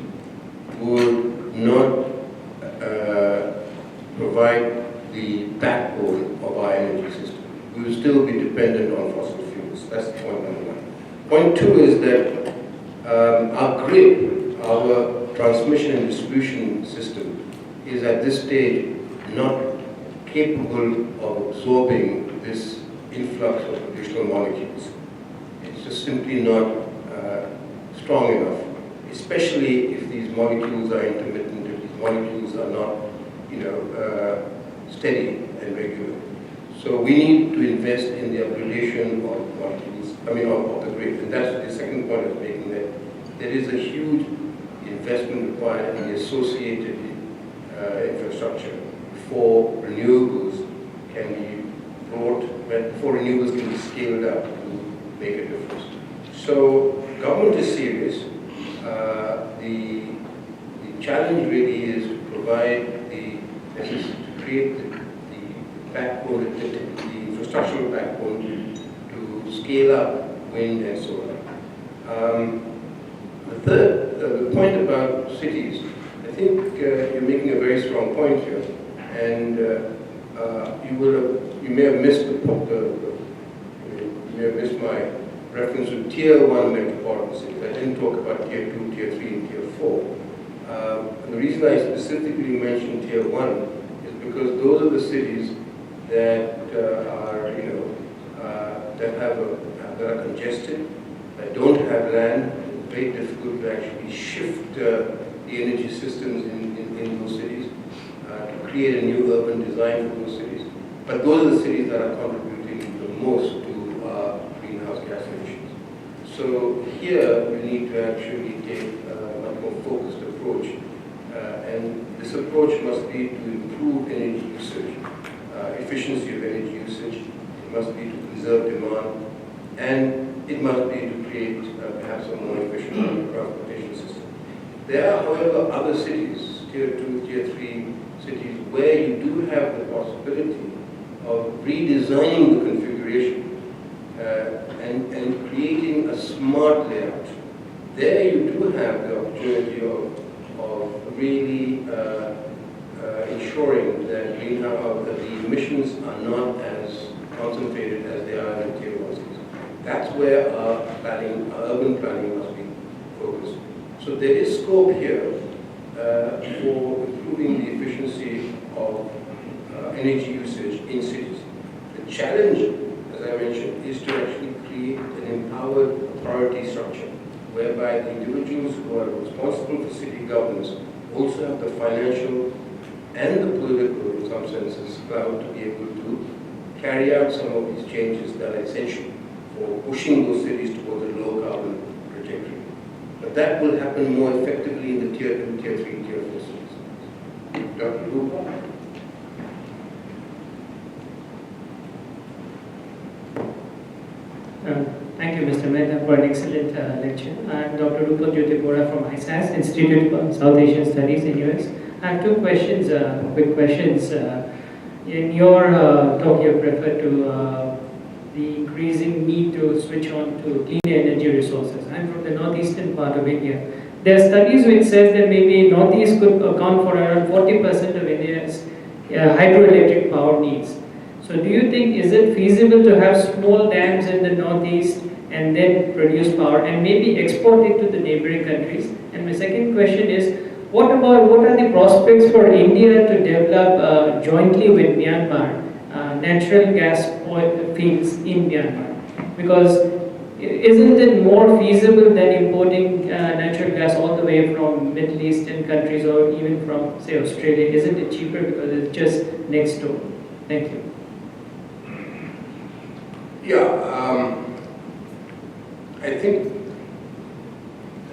would not provide the backbone of our energy system. We will still be dependent on fossil fuels. That's point number one. Point two is that our grid, our transmission and distribution system, is at this stage not capable of absorbing this influx of additional molecules. It's just simply not strong enough, especially if these molecules are intermittent, if these molecules are not, steady and regular. So we need to invest in the upgradation of molecules, of the grid. And that's the second point I was making, that there is a huge investment required in the associated infrastructure before renewables can be before renewables can be scaled up to make a difference. So government is serious. The challenge really is to provide to create the backbone, the infrastructural backbone to scale up wind and solar. The point about cities, I think you're making a very strong point here, and you may have missed my reference to Tier 1 metropolitan cities. I didn't talk about Tier 2, Tier 3, and Tier 4. The reason I specifically mentioned Tier 1 is because those are the cities that that are congested, that don't have land. It's very difficult to actually shift the energy systems in those cities, to create a new urban design for those cities. But those are the cities that are contributing the most to greenhouse gas emissions. So here we need to actually take a much more focused approach. And this approach must be to improve energy usage, efficiency of energy usage. It must be to preserve demand, and it must be to create perhaps a more efficient transportation system. There are, however, other cities, tier 2, tier 3 cities, where you do have the possibility of redesigning the configuration and creating a smart layout. There you do have the opportunity of really ensuring that the emissions are not as concentrated as they are in tier 1 cities. That's where our urban planning must be focused. So there is scope here for improving the efficiency of energy usage in cities. The challenge, as I mentioned, is to actually create an empowered authority structure whereby the individuals who are responsible for city governance also have the financial and the political, in some senses, clout to be able to carry out some of these changes that are essential for pushing those cities towards a low carbon trajectory. But that will happen more effectively in the tier 2, tier 3, tier 4 cities. Dr. Gopinath? Thank you, Mr. Mehta, for an excellent lecture. I'm Dr. Rupal Jyotipura from ISAS, Institute for South Asian Studies in US. I have two questions, quick questions. In your talk, you referred to the increasing need to switch on to clean energy resources. I'm from the northeastern part of India. There are studies which says that maybe Northeast could account for around 40% of India's hydroelectric power needs. So do you think, is it feasible to have small dams in the Northeast and then produce power and maybe export it to the neighboring countries? And my second question is, what are the prospects for India to develop jointly with Myanmar natural gas oil fields in Myanmar? Because isn't it more feasible than importing natural gas all the way from Middle Eastern countries or even from, say, Australia? Isn't it cheaper because it's just next door? Thank you. Yeah, I think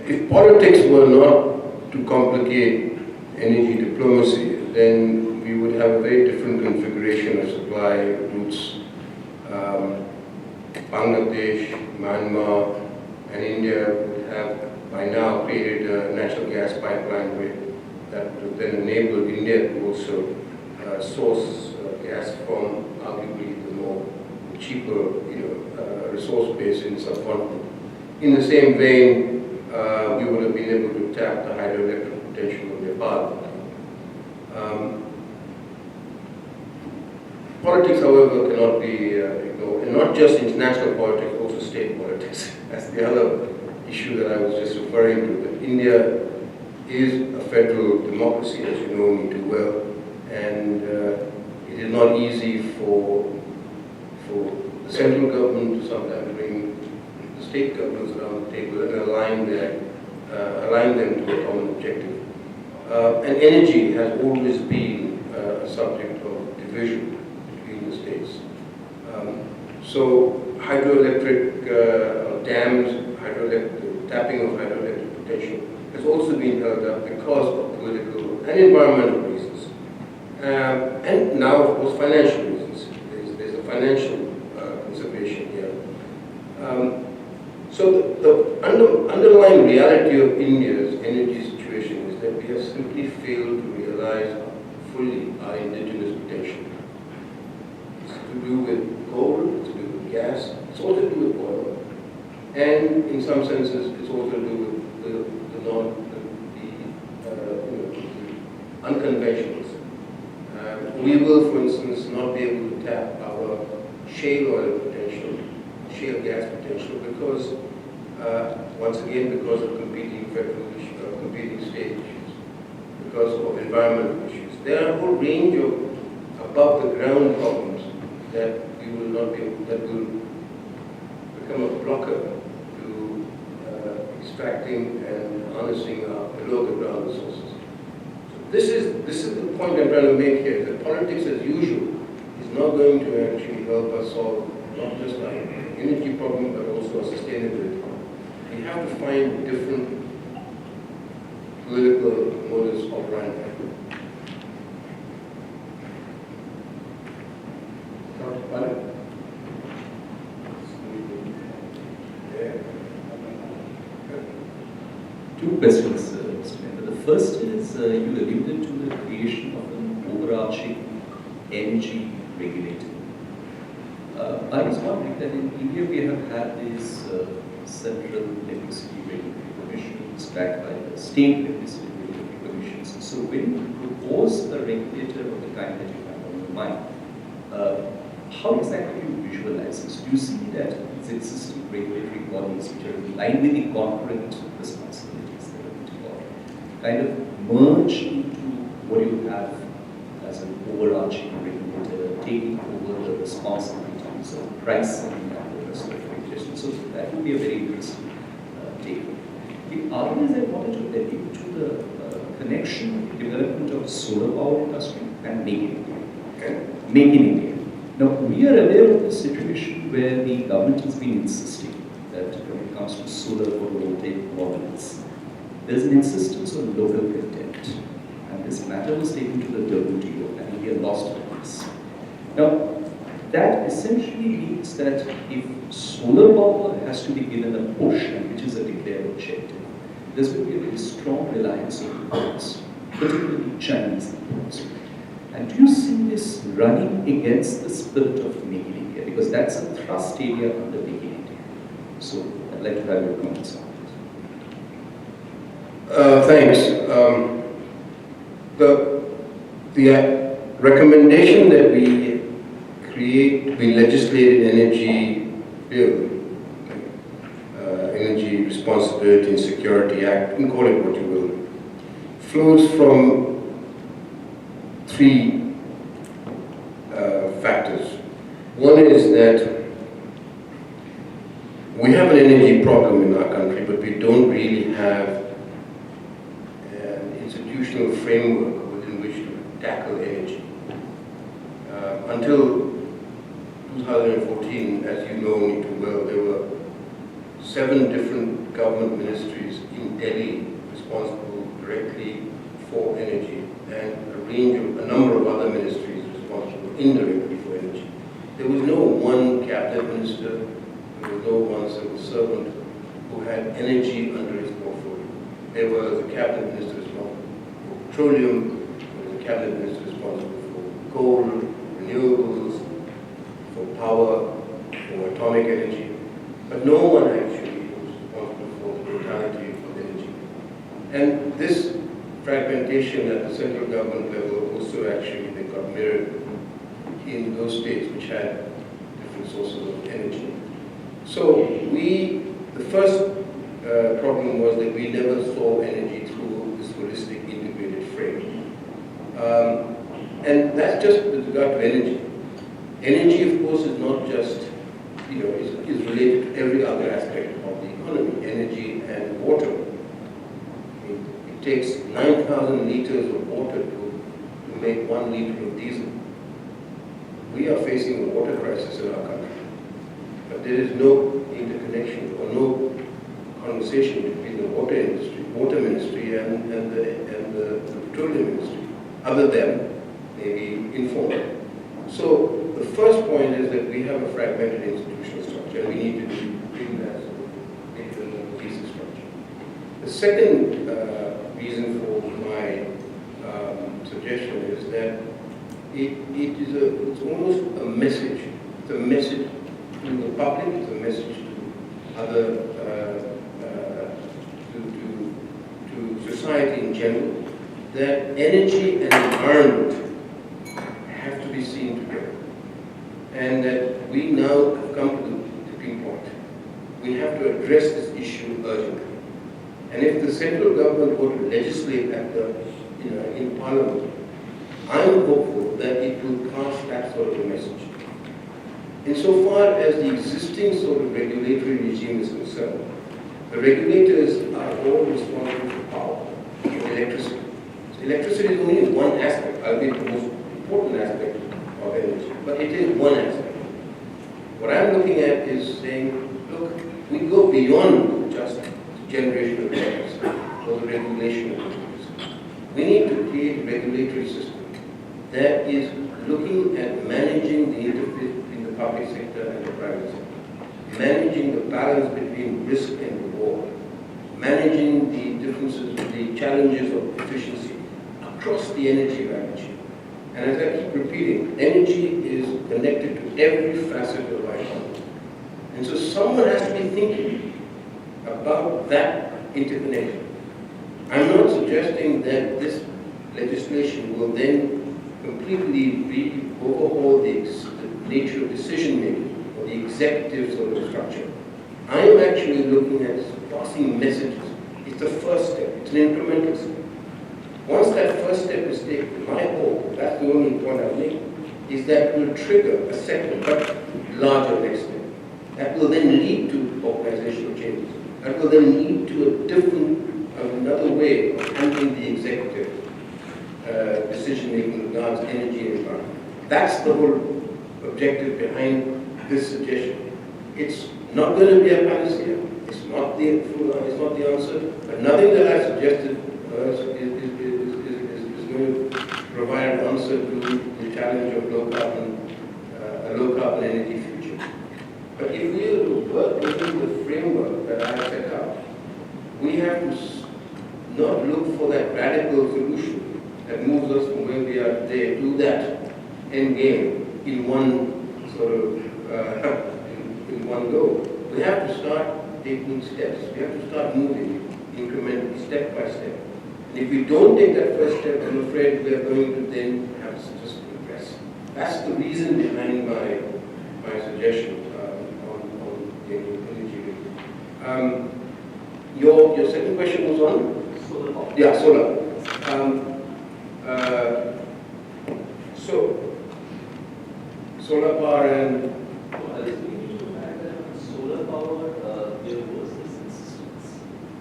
if politics were not to complicate energy diplomacy, then we would have a very different configuration of supply routes. Bangladesh, Myanmar, and India would have by now created a natural gas pipeline that would then enable India to also source gas from arguably the more cheaper resource base in the subcontinent. In the same vein, we would have been able to tap the hydroelectric potential of Nepal. Politics, however, cannot be ignored, and not just international politics, also state politics. That's the other issue that I was just referring to, that India is a federal democracy, as you know me too well, and it is not easy for the central government to sometimes bring the state governments around the table and align them to a common objective. And energy has always been a subject of division between the states. So hydroelectric dams, tapping of hydroelectric potential has also been held up because of political and environmental reasons. And now, of course, financial reasons. There's a financial consideration here. So the underlying reality of India's energy situation is that we have simply failed to realize fully our indigenous potential. It's to do with coal, it's to do with gas, it's also to do with oil. And in some senses, it's also to do with the unconventionals. We will, for instance, not be able to tap our shale oil potential, shale gas potential, because, once again, because of competing federal issues, competing state issues, because of environmental issues. There are a whole range of above the ground problems that we will not be able, that will become a blocker to extracting and harnessing our below the ground resources. So this is the point I'm trying to make here, that politics as usual is not going to actually help us solve not just our energy problem, but also our sustainability. We have to find different political modus operandi. Dr. Pillai? Two questions, Mr. First is you alluded to the creation of an overarching energy regulator. I was wondering that in India we have had these central electricity regulatory commissions backed by the state electricity regulatory commissions. So when you propose a regulator of the kind that you have on your mind, how exactly do you visualize this? Do you see that these existing regulatory bodies which are in line with the concurrent responsibilities that are involved kind of merge into what you have as an overarching regulator, taking over the responsibilities of pricing and the rest of the regulation? So that would be a very interesting take. The other is I wanted to allude to the connection with the development of solar power industry and Make in India. Okay. Make in India. Now, we are aware of the situation where the government has been insisting that when it comes to solar photovoltaic models, there's an insistence on local content. And this matter was taken to the WTO and India lost the case. Now, that essentially means that if solar power has to be given a push, and which is a declared objective, there's going to be a very strong reliance on imports, particularly Chinese imports. And do you see this running against the spirit of Make in India? Because that's a thrust area under Make in India. So I'd like to have your comments on it. Thanks. The recommendation that we legislate an energy bill, Energy Responsibility and Security Act, you can call it what you will, flows from three factors. One is that we have an energy problem in our country, but we don't really have an institutional framework within which to tackle energy. Until 2014, as you know only too well, there were 7 different government ministries in Delhi responsible directly for energy, and a number of other ministries responsible indirectly for energy. There was no one cabinet minister, there was no one civil servant who had energy under his portfolio. There was a cabinet minister responsible for petroleum, there was a cabinet minister responsible for coal, renewables, for power, for atomic energy, but no one actually was responsible for the totality of energy. And this fragmentation at the central government level also actually they got mirrored in those states which had different sources of energy. So the first problem was that we never saw energy through this holistic integrated frame. And that's just with regard to energy. Energy, of course, is not just, is related to every other aspect of the economy, energy and water. It takes 9,000 liters of water to make 1 liter of diesel. We are facing a water crisis in our country, but there is no interconnection or no conversation between the water ministry and the petroleum industry, other than maybe informal. So the first point is that we have a fragmented institutional structure, and we need to bring that into a cohesive structure. The second reason for my suggestion is that it's almost a message. It's a message to the public. It's a message to other to society in general that energy and environment have to be seen together, and that we now have come to the tipping point. We have to address this issue urgently. And if the central government were to legislate at in Parliament, I'm hopeful that it will cast that sort of a message. Insofar as the existing sort of regulatory regime is concerned, the regulators are all responsible for power, for electricity. So electricity is only one aspect, albeit the most important aspect of energy, but it is one aspect. What I'm looking at is saying, look, we go beyond just generation of electricity or the regulation of electricity. We need to create a regulatory system that is looking at managing the interface between the public sector and the private sector, managing the balance between risk and reward, managing the differences, the challenges of efficiency across the energy value chain. And as I keep repeating, energy is connected to every facet of our economy. And so someone has to be thinking about that interconnection. I'm not suggesting that this legislation will then completely overhaul the nature of decision making or the executive sort of structure. I am actually looking at passing messages. It's the first step. It's an incremental step. Once that first step is taken, my hope, that's the only point I make, is that will trigger a second but larger next step. That will then lead to organizational changes. That will then lead to a different, another way of handling the executive decision-making regards energy and environment. That's the whole objective behind this suggestion. It's not going to be a panacea. It's not the answer. But nothing that I suggested is going to provide an answer to the challenge of a low carbon energy future. But if we are to work within the framework that I set out, we have to not look for that radical solution that moves us from where we are today to that end game in one sort of in one go. We have to start taking steps. We have to start moving incrementally, step by step. And if we don't take that first step, I'm afraid we are going to then have to just progress. That's the reason behind my suggestion on the energy. Your second question was on? Solar power. Yeah, solar. So, solar power and Solar power, there was this insistence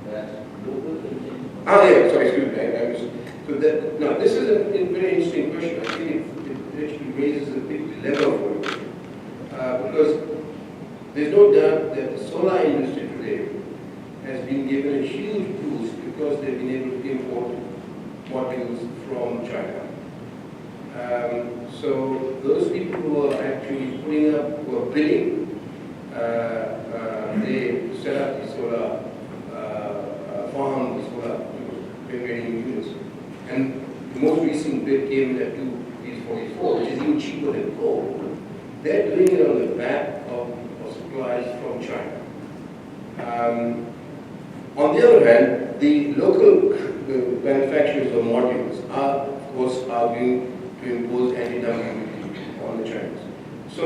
that local engineers. Sorry, excuse me. So that, now, this is a very interesting question. I think it actually raises a big dilemma for you. Because there's no doubt that the solar industry today has been given a huge boost because they've been able to import modules from China. So those people who are actually putting up, who are bidding, they set up the solar farm, the solar generating units. And the most recent bid came in at 244, which is even cheaper than coal. They're doing it on the back of supplies from China. On the other hand, the local manufacturers of modules are, of course, arguing to impose anti-dumping duty on the Chinese. So,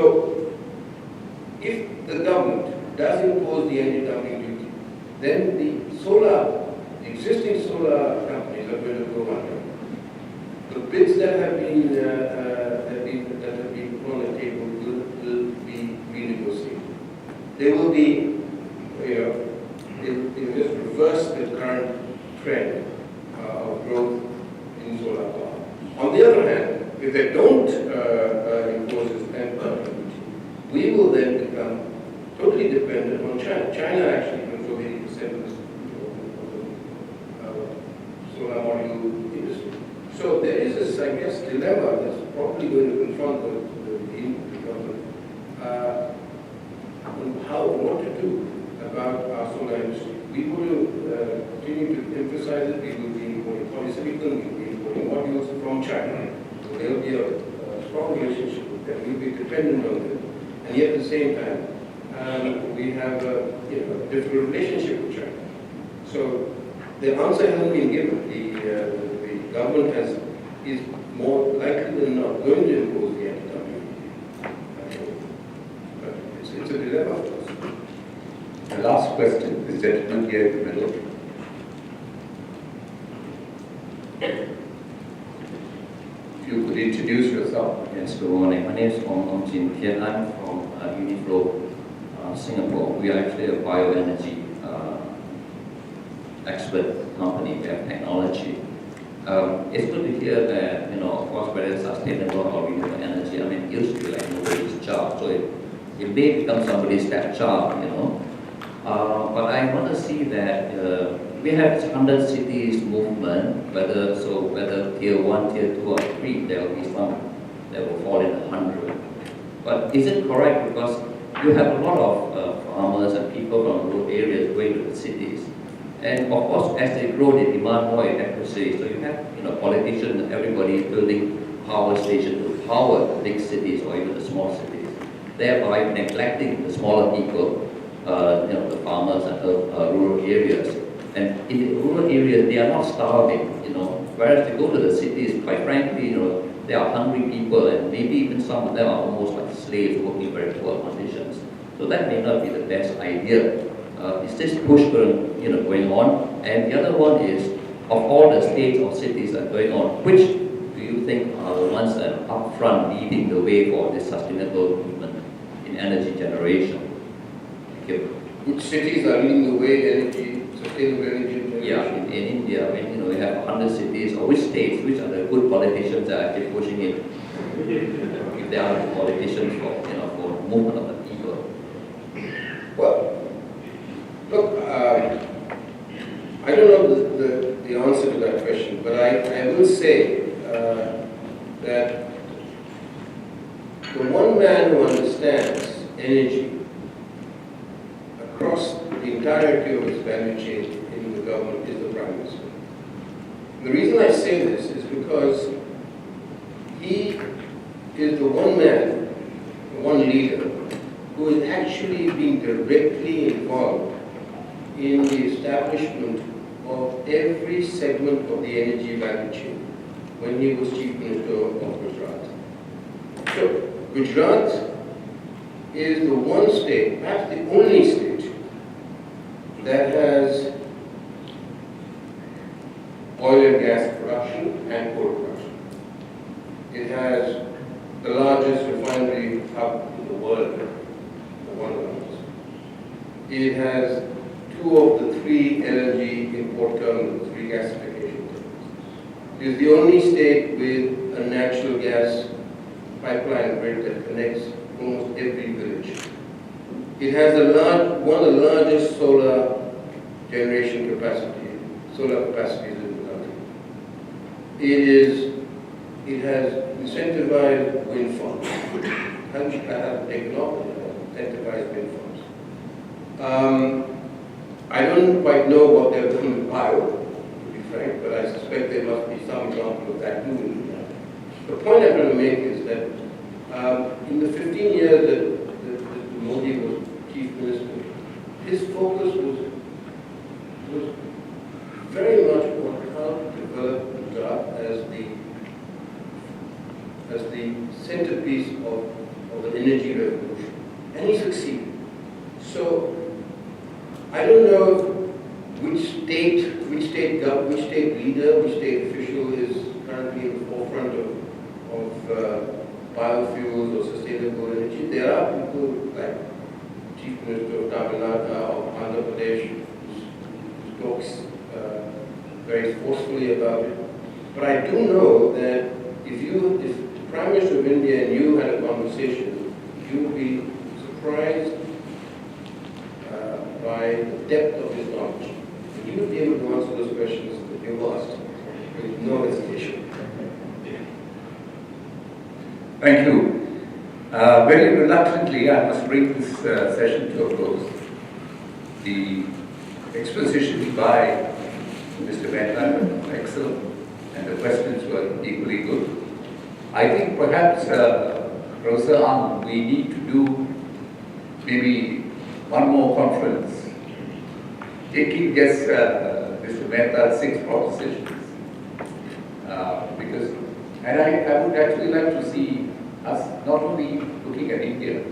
if the government does impose the anti-dumping duty, then the existing solar companies are going to go under. The bids that have been put on the table will be renegotiated. They will be, they'll just reverse the current trend of growth in solar power. On the other hand, if they don't impose this anti-dumping duty, we will then become totally dependent on China. China actually controls 80% of the solar module industry. So there is this, I guess, dilemma that's probably going to confront the government on what to do about our solar industry. We will continue to emphasize it. We will be importing polysilicon, we will be importing modules from China. So there will be a strong relationship with them. We will be dependent on them. And yet at the same time, we have a difficult relationship with China. So the answer hasn't been given. The government is more likely than not going to impose the anti-dumping duty. But it's a dilemma for us. The last question, the gentleman here in the middle. If you could introduce yourself. Yes, good morning. My name is Ong Jin Kian. I'm from Uniflow, Singapore. We are actually a bioenergy expert company. We have technology. It's good to hear that, of course, whether it's sustainable or renewable energy. I mean, it used to be like nobody's job, so it may become somebody's that job, But I want to see that we have this 100 cities movement, whether tier 1, tier 2, or 3, there will be some that will fall in 100. But is it correct? Because you have a lot of farmers and people from rural areas going to the cities, And of course, as they grow, they demand more electricity. So you have, politicians, everybody building power stations to power the big cities or even the small cities, thereby neglecting the smaller people, the farmers and rural areas. And in the rural areas, they are not starving, whereas they go to the cities, quite frankly, there are hungry people, and maybe even some of them are almost like slaves working very poor conditions. So that may not be the best idea. Is this push going on? And the other one is, of all the states or cities that are going on, which do you think are the ones that are up front leading the way for this sustainable movement in energy generation? Thank you. Which cities are leading the way sustainable energy generation? Yeah, in India, when we have 100 cities, or which states, which are the good politicians that are actually pushing it? If they are the politicians for movement of the people. Well, look, I don't know the answer to that question, but I will say that the one man who understands energy across the entirety of its value chain in the government is the Prime Minister. And the reason I say this is because he is the one man, one leader, who is actually being directly involved in the establishment of every segment of the energy value chain when he was Chief Minister of Gujarat. So, Gujarat is the one state, perhaps the only state, that has oil and gas production and coal production. It has the largest refinery hub in the world, one of the largest. It has 2 of the 3 LNG import terminals, regasification terminals. It is the only state with a natural gas pipeline grid that connects almost every village. It has one of the largest solar generation solar capacities in the country. It has incentivized wind farms. Country have taken off, incentivized wind farms. I don't quite know what they've done with bio, to be frank, but I suspect there must be some example of that too. The point I'm trying to make is that in the 15 years that Modi was Chief Minister, his focus was very much on how to develop Gujarat as the centerpiece of an energy revolution. And he succeeded. So, I don't know which state leader, which state official is currently in the forefront of biofuels or sustainable energy. There are people like Chief Minister of Tamil Nadu of Andhra Pradesh who talks very forcefully about it. But I do know that if the Prime Minister of India and you had a conversation, you would be surprised by the depth of his knowledge. And he would be able to answer those questions that you asked with no hesitation. Thank you. Very reluctantly, I must bring this session to a close. The exposition by Mr. Mehta was excellent, and the questions were equally good. I think perhaps, Professor Ang, we need to do maybe one more conference, taking just Mr. Mehta's 6 propositions. And I would actually like to see us not only looking at India,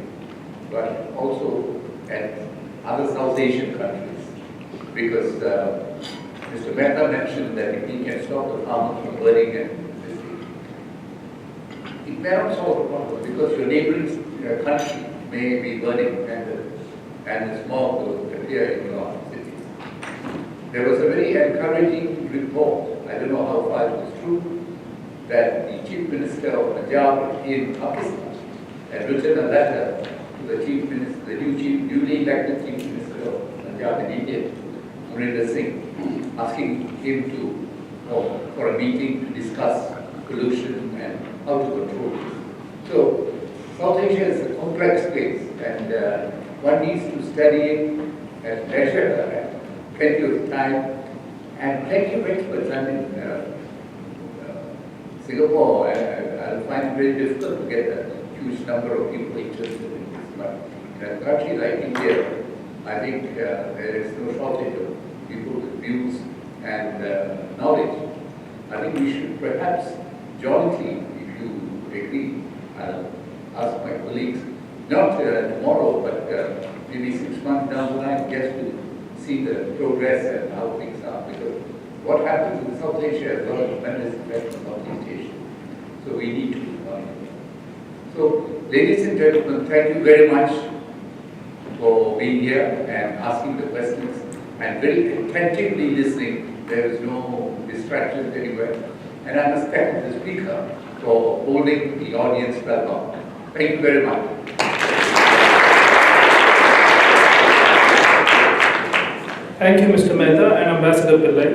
but also at other South Asian countries. Because Mr. Mehta mentioned that if he can stop the farmers from burning and it may not solve the problem, because your neighboring country may be burning and the smog will appear in your city. There was a very encouraging report, I don't know how far it was true, that the Chief Minister of Punjab in Pakistan had written a letter to the Chief Minister, the newly elected Chief Minister of Punjab in India, Singh, asking him for a meeting to discuss pollution and how to control it. So, South Asia is a complex place, and one needs to study it and measure and plenty of time and plenty of experts. I mean, Singapore, I'll find it very difficult to get a huge number of people interested in this. But in a country like India, I think there is no shortage of people with views and knowledge. I think we should perhaps jointly, if you agree, I'll ask my colleagues, not tomorrow, but maybe 6 months down the line, just to see the progress and how things are. Because what happens in South Asia has got a tremendous effect on Southeast Asia. So we need to monitor. So, ladies and gentlemen, thank you very much for being here and asking the questions and very attentively listening. There is no distractions anywhere. And I must thank the speaker for holding the audience well. Thank you very much. Thank you, Mr. Mehta and Ambassador Pillai.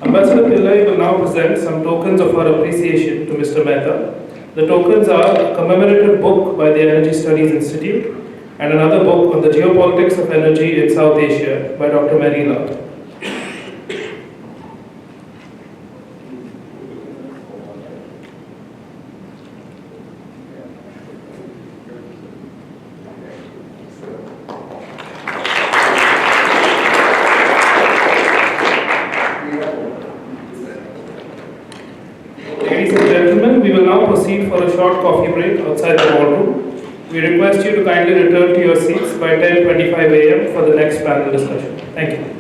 Ambassador Pillai will now present some tokens of our appreciation to Mr. Mehta. The tokens are a commemorative book by the Energy Studies Institute and another book on the geopolitics of energy in South Asia by Dr. Mary Lal. Ladies and gentlemen, we will now proceed for a short coffee break outside the ballroom. We request you to kindly return to your seats by 10:25 a.m. for the next panel discussion. Thank you.